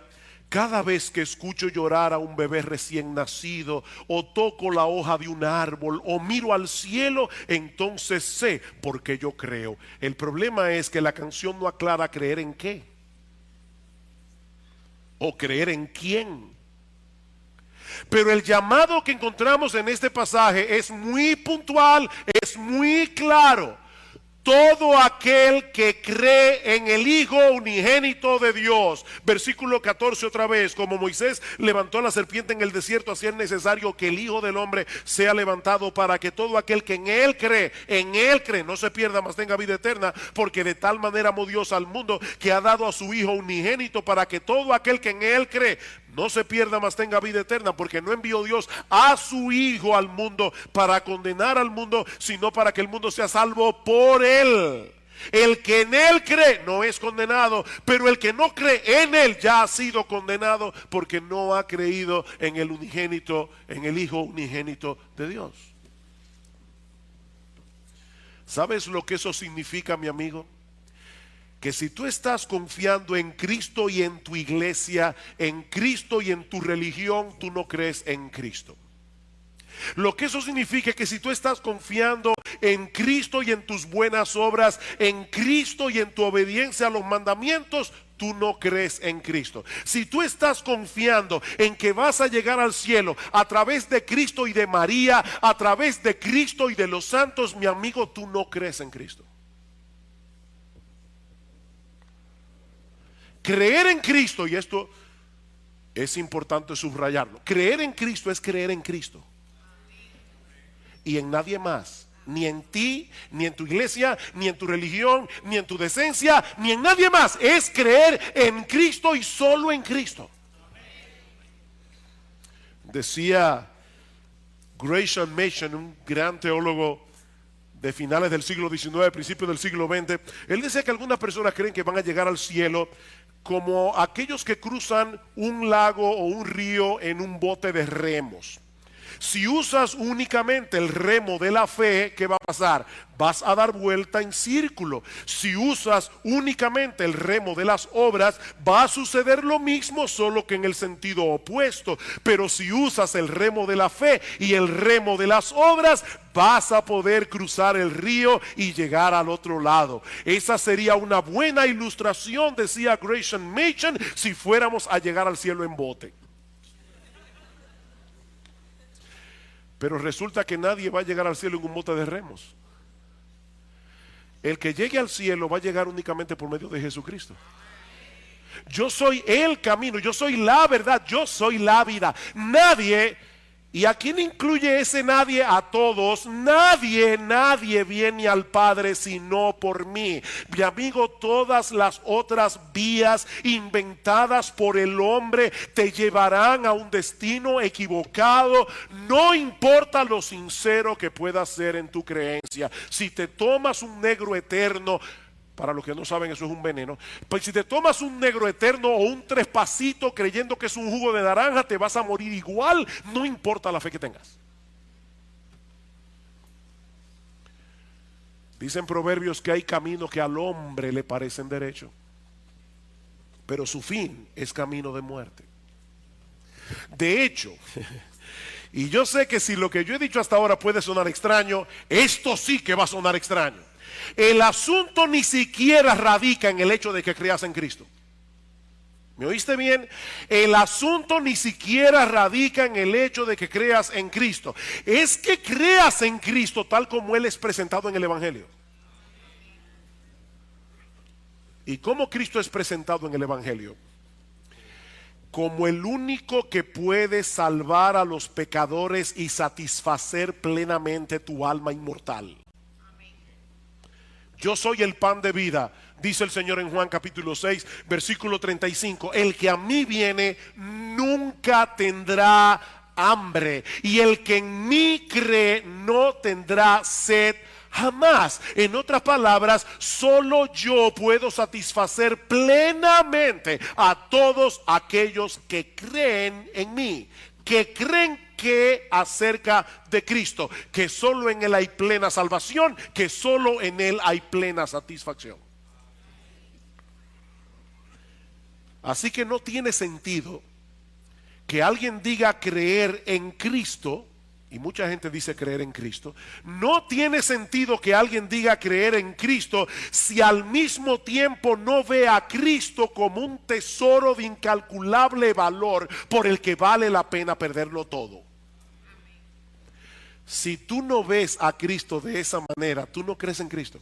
cada vez que escucho llorar a un bebé recién nacido, o toco la hoja de un árbol, o miro al cielo, entonces sé porque yo creo. El problema es que la canción no aclara creer en qué, o creer en quién. Pero el llamado que encontramos en este pasaje es muy puntual, es muy claro. Todo aquel que cree en el Hijo unigénito de Dios. Versículo 14 otra vez: como Moisés levantó la serpiente en el desierto, así es necesario que el Hijo del Hombre sea levantado, para que todo aquel que en Él cree, no se pierda, mas tenga vida eterna. Porque de tal manera amó Dios al mundo, que ha dado a su Hijo unigénito, para que todo aquel que en Él cree no se pierda, mas tenga vida eterna. Porque no envió Dios a su Hijo al mundo para condenar al mundo, sino para que el mundo sea salvo por Él. El que en Él cree no es condenado, pero el que no cree en Él ya ha sido condenado, porque no ha creído en el unigénito, en el Hijo unigénito de Dios. ¿Sabes lo que eso significa, mi amigo? Que si tú estás confiando en Cristo y en tu iglesia, en Cristo y en tu religión, tú no crees en Cristo. Lo que eso significa es que si tú estás confiando en Cristo y en tus buenas obras, en Cristo y en tu obediencia a los mandamientos, tú no crees en Cristo. Si tú estás confiando en que vas a llegar al cielo a través de Cristo y de María, a través de Cristo y de los santos, mi amigo, tú no crees en Cristo. Creer en Cristo, y esto es importante subrayarlo, creer en Cristo es creer en Cristo y en nadie más. Ni en ti, ni en tu iglesia, ni en tu religión, ni en tu decencia, ni en nadie más. Es creer en Cristo y solo en Cristo. Decía Gresham Machen, un gran teólogo de finales del siglo XIX, principios del siglo XX. Él decía que algunas personas creen que van a llegar al cielo como aquellos que cruzan un lago o un río en un bote de remos. Si usas únicamente el remo de la fe, ¿qué va a pasar? Vas a dar vuelta en círculo. Si usas únicamente el remo de las obras, va a suceder lo mismo, solo que en el sentido opuesto. Pero si usas el remo de la fe y el remo de las obras, vas a poder cruzar el río y llegar al otro lado. Esa sería una buena ilustración, decía Gresham Machen, si fuéramos a llegar al cielo en bote. Pero resulta que nadie va a llegar al cielo en un bote de remos. El que llegue al cielo va a llegar únicamente por medio de Jesucristo. Yo soy el camino, yo soy la verdad, yo soy la vida. Nadie, ¿y a quién incluye ese nadie? A todos. Nadie viene al Padre sino por mí. Mi amigo, todas las otras vías inventadas por el hombre te llevarán a un destino equivocado. No importa lo sincero que puedas ser en tu creencia. Si te tomas un negro eterno, para los que no saben, eso es un veneno. Pues si te tomas un negro eterno o un trespasito creyendo que es un jugo de naranja, te vas a morir igual, no importa la fe que tengas. Dicen Proverbios que hay caminos que al hombre le parecen derecho, pero su fin es camino de muerte. De hecho, y yo sé que si lo que yo he dicho hasta ahora puede sonar extraño, esto sí que va a sonar extraño. El asunto ni siquiera radica en el hecho de que creas en Cristo. ¿Me oíste bien? El asunto ni siquiera radica en el hecho de que creas en Cristo. Es que creas en Cristo tal como Él es presentado en el Evangelio. ¿Y cómo Cristo es presentado en el Evangelio? Como el único que puede salvar a los pecadores y satisfacer plenamente tu alma inmortal. Yo soy el pan de vida, dice el Señor en Juan capítulo 6, versículo 35. El que a mí viene nunca tendrá hambre, y el que en mí cree no tendrá sed jamás. En otras palabras, solo yo puedo satisfacer plenamente a todos aquellos que creen en mí, que creen que acerca de Cristo, que solo en Él hay plena salvación, que solo en Él hay plena satisfacción. Así que no tiene sentido que alguien diga creer en Cristo, y mucha gente dice creer en Cristo. No tiene sentido que alguien diga creer en Cristo si al mismo tiempo no ve a Cristo como un tesoro de incalculable valor por el que vale la pena perderlo todo. Si tú no ves a Cristo de esa manera, tú no crees en Cristo.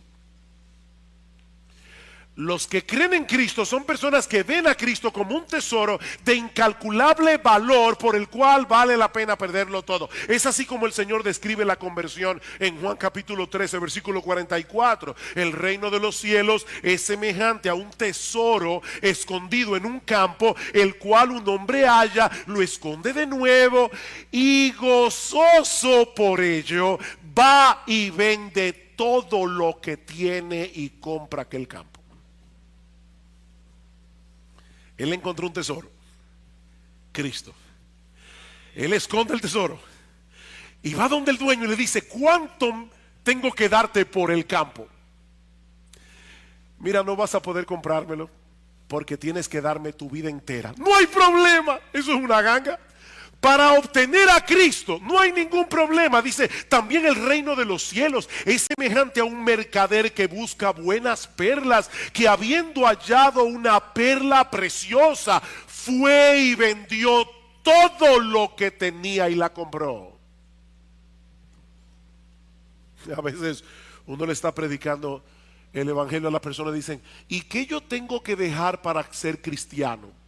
Los que creen en Cristo son personas que ven a Cristo como un tesoro de incalculable valor por el cual vale la pena perderlo todo. Es así como el Señor describe la conversión en Juan capítulo 13, versículo 44. El reino de los cielos es semejante a un tesoro escondido en un campo, el cual un hombre halla, lo esconde de nuevo y gozoso por ello va y vende todo lo que tiene y compra aquel campo. Él encontró un tesoro, Cristo. Él esconde el tesoro y va donde el dueño y le dice: ¿cuánto tengo que darte por el campo? Mira, no vas a poder comprármelo porque tienes que darme tu vida entera. No hay problema, eso es una ganga. Para obtener a Cristo no hay ningún problema. Dice, también el reino de los cielos es semejante a un mercader que busca buenas perlas, que habiendo hallado una perla preciosa, fue y vendió todo lo que tenía y la compró. A veces uno le está predicando el evangelio a las personas, dicen: ¿y qué yo tengo que dejar para ser cristiano?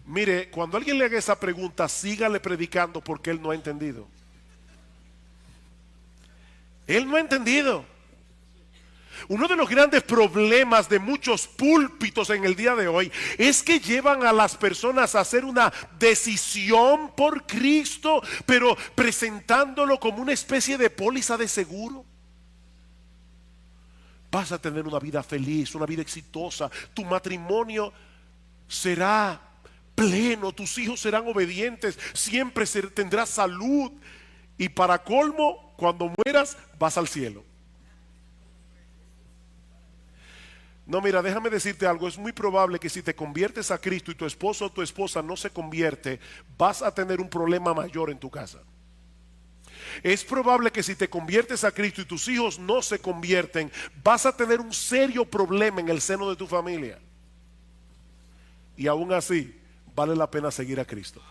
Mire, cuando alguien le haga esa pregunta, sígale predicando, porque él no ha entendido. Él no ha entendido. Uno de los grandes problemas de muchos púlpitos en el día de hoy es que llevan a las personas a hacer una decisión por Cristo, pero presentándolo como una especie de póliza de seguro. Vas a tener una vida feliz, una vida exitosa, tu matrimonio será pleno, tus hijos serán obedientes, siempre tendrás salud, y para colmo, cuando mueras vas al cielo. No, mira, déjame decirte algo. Es muy probable que si te conviertes a Cristo y tu esposo o tu esposa no se convierte, vas a tener un problema mayor en tu casa. Es probable que si te conviertes a Cristo y tus hijos no se convierten, vas a tener un serio problema en el seno de tu familia. Y aún así vale la pena seguir a Cristo.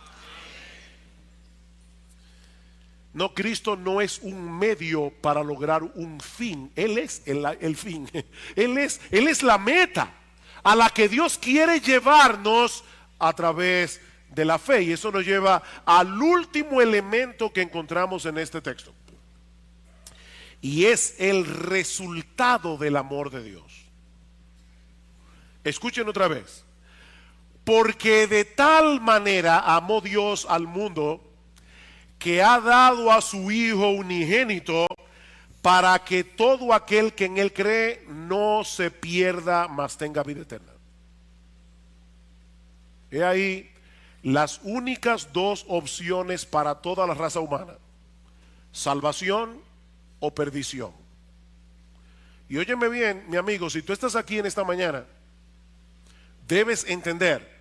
No, Cristo no es un medio para lograr un fin. Él es el fin. Él es la meta a la que Dios quiere llevarnos a través de la fe. Y eso nos lleva al último elemento que encontramos en este texto. Y es el resultado del amor de Dios. Escuchen otra vez. Porque de tal manera amó Dios al mundo, que ha dado a su Hijo unigénito, para que todo aquel que en Él cree no se pierda, mas tenga vida eterna. He ahí las únicas dos opciones para toda la raza humana: salvación o perdición. Y óyeme bien, mi amigo, si tú estás aquí en esta mañana, debes entender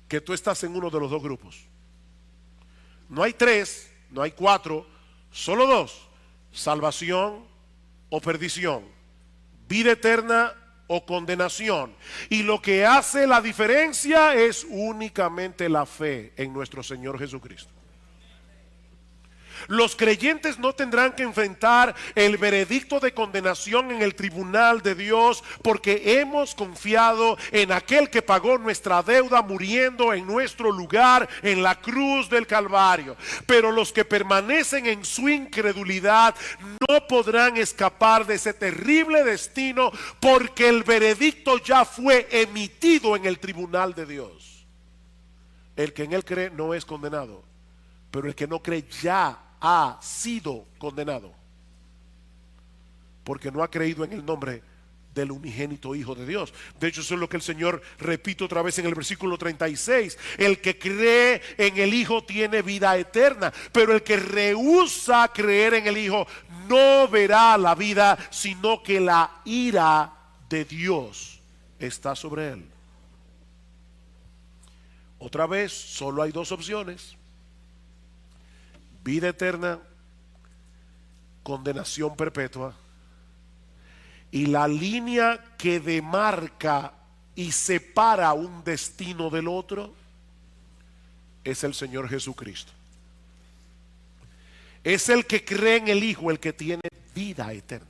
que tú estás en uno de los dos grupos. No hay tres, no hay cuatro, solo dos: salvación o perdición, vida eterna o condenación. Y lo que hace la diferencia es únicamente la fe en nuestro Señor Jesucristo. Los creyentes no tendrán que enfrentar el veredicto de condenación en el tribunal de Dios, porque hemos confiado en aquel que pagó nuestra deuda muriendo en nuestro lugar en la cruz del Calvario. Pero los que permanecen en su incredulidad no podrán escapar de ese terrible destino, porque el veredicto ya fue emitido en el tribunal de Dios. El que en él cree no es condenado, pero el que no cree ya ha sido condenado, porque no ha creído en el nombre del unigénito Hijo de Dios. De hecho, eso es lo que el Señor repite otra vez en el versículo 36. El que cree en el Hijo tiene vida eterna, pero el que rehúsa creer en el Hijo no verá la vida, sino que la ira de Dios está sobre él. Otra vez, solo hay dos opciones: vida eterna, condenación perpetua. Y la línea que demarca y separa un destino del otro es el Señor Jesucristo. Es el que cree en el Hijo el que tiene vida eterna.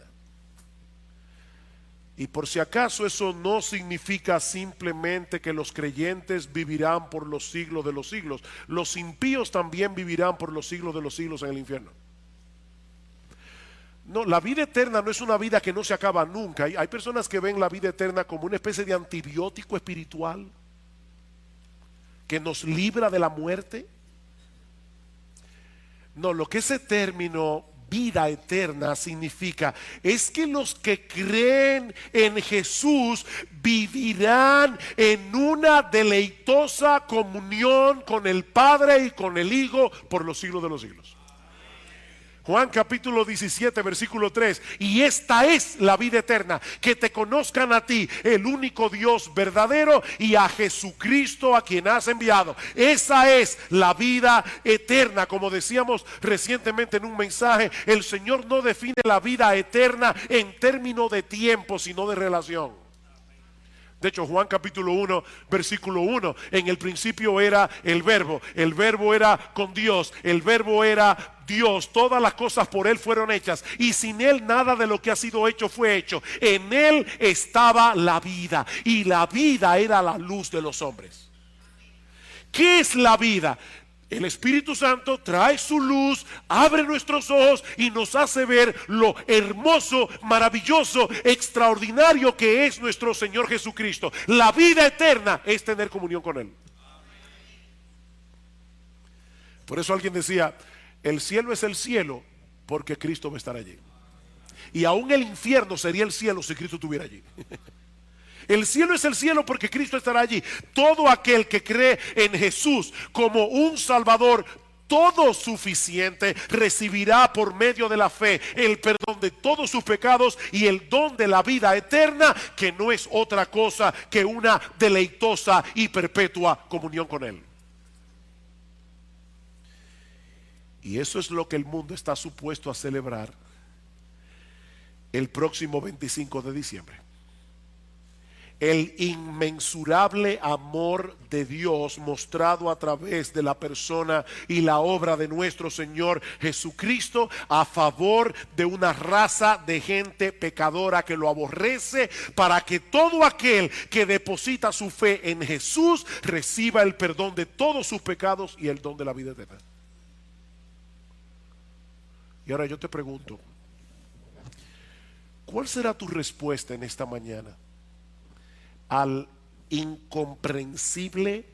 Y por si acaso, eso no significa simplemente que los creyentes vivirán por los siglos de los siglos. Los impíos también vivirán por los siglos de los siglos en el infierno. No, la vida eterna no es una vida que no se acaba nunca. Hay personas que ven la vida eterna como una especie de antibiótico espiritual que nos libra de la muerte. No, lo que ese término vida eterna significa es que los que creen en Jesús vivirán en una deleitosa comunión con el Padre y con el Hijo por los siglos de los siglos. Juan capítulo 17 versículo 3: y esta es la vida eterna, que te conozcan a ti, el único Dios verdadero, y a Jesucristo a quien has enviado. Esa es la vida eterna. Como decíamos recientemente en un mensaje, el Señor no define la vida eterna en términos de tiempo, sino de relación. De hecho, Juan capítulo 1, versículo 1: en el principio era el verbo era con Dios, el verbo era Dios, todas las cosas por Él fueron hechas, y sin Él nada de lo que ha sido hecho fue hecho. En Él estaba la vida, y la vida era la luz de los hombres. ¿Qué es la vida? El Espíritu Santo trae su luz, abre nuestros ojos y nos hace ver lo hermoso, maravilloso, extraordinario que es nuestro Señor Jesucristo. La vida eterna es tener comunión con Él. Por eso alguien decía: el cielo es el cielo porque Cristo va a estar allí. Y aún el infierno sería el cielo si Cristo estuviera allí. El cielo es el cielo porque Cristo estará allí. Todo aquel que cree en Jesús como un Salvador todo suficiente recibirá por medio de la fe el perdón de todos sus pecados y el don de la vida eterna, que no es otra cosa que una deleitosa y perpetua comunión con Él. Y eso es lo que el mundo está supuesto a celebrar el próximo 25 de diciembre. El inmensurable amor de Dios mostrado a través de la persona y la obra de nuestro Señor Jesucristo a favor de una raza de gente pecadora que lo aborrece, para que todo aquel que deposita su fe en Jesús reciba el perdón de todos sus pecados y el don de la vida eterna. Y ahora yo te pregunto, ¿cuál será tu respuesta en esta mañana al incomprensible,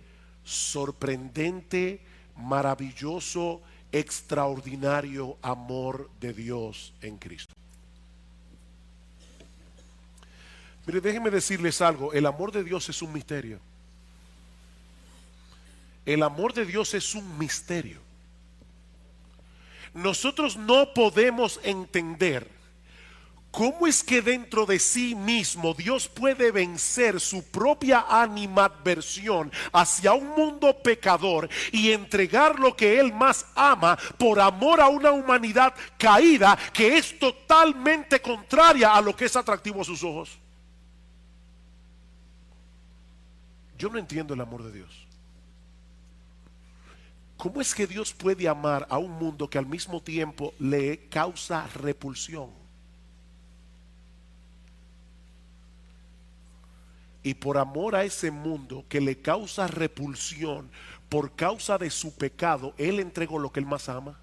sorprendente, maravilloso, extraordinario amor de Dios en Cristo? Mire, déjenme decirles algo: el amor de Dios es un misterio. El amor de Dios es un misterio. Nosotros no podemos entender ¿cómo es que dentro de sí mismo Dios puede vencer su propia animadversión hacia un mundo pecador y entregar lo que Él más ama por amor a una humanidad caída que es totalmente contraria a lo que es atractivo a sus ojos? Yo no entiendo el amor de Dios. ¿Cómo es que Dios puede amar a un mundo que al mismo tiempo le causa repulsión? Y por amor a ese mundo que le causa repulsión por causa de su pecado, Él entregó lo que Él más ama.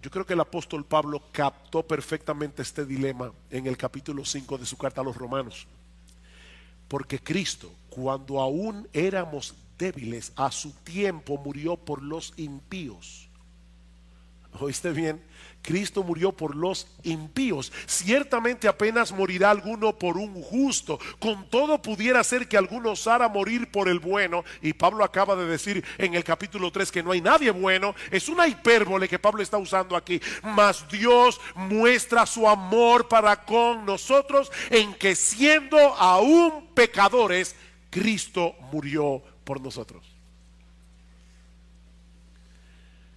Yo creo que el apóstol Pablo captó perfectamente este dilema en el capítulo 5 de su carta a los Romanos. Porque Cristo, cuando aún éramos débiles, a su tiempo murió por los impíos. ¿Oíste bien? Cristo murió por los impíos. Ciertamente apenas morirá alguno por un justo. Con todo pudiera ser que alguno osara morir por el bueno. Y Pablo acaba de decir en el capítulo 3 que no hay nadie bueno. Es una hipérbole que Pablo está usando aquí. Mas Dios muestra su amor para con nosotros en que siendo aún pecadores, Cristo murió por nosotros.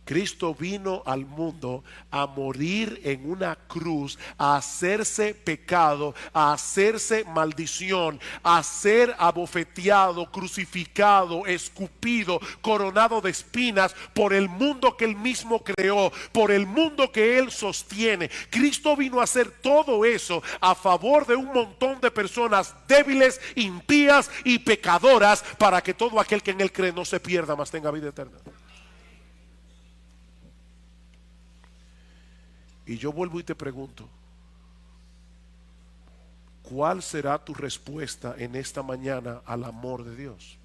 Cristo vino al mundo a morir en una cruz, a hacerse pecado, a hacerse maldición, a ser abofeteado, crucificado, escupido, coronado de espinas por el mundo que Él mismo creó, por el mundo que Él sostiene. Cristo vino a hacer todo eso a favor de un montón de personas débiles, impías y pecadoras, para que todo aquel que en Él cree no se pierda, mas tenga vida eterna. Y yo vuelvo y te pregunto, ¿cuál será tu respuesta en esta mañana al amor de Dios?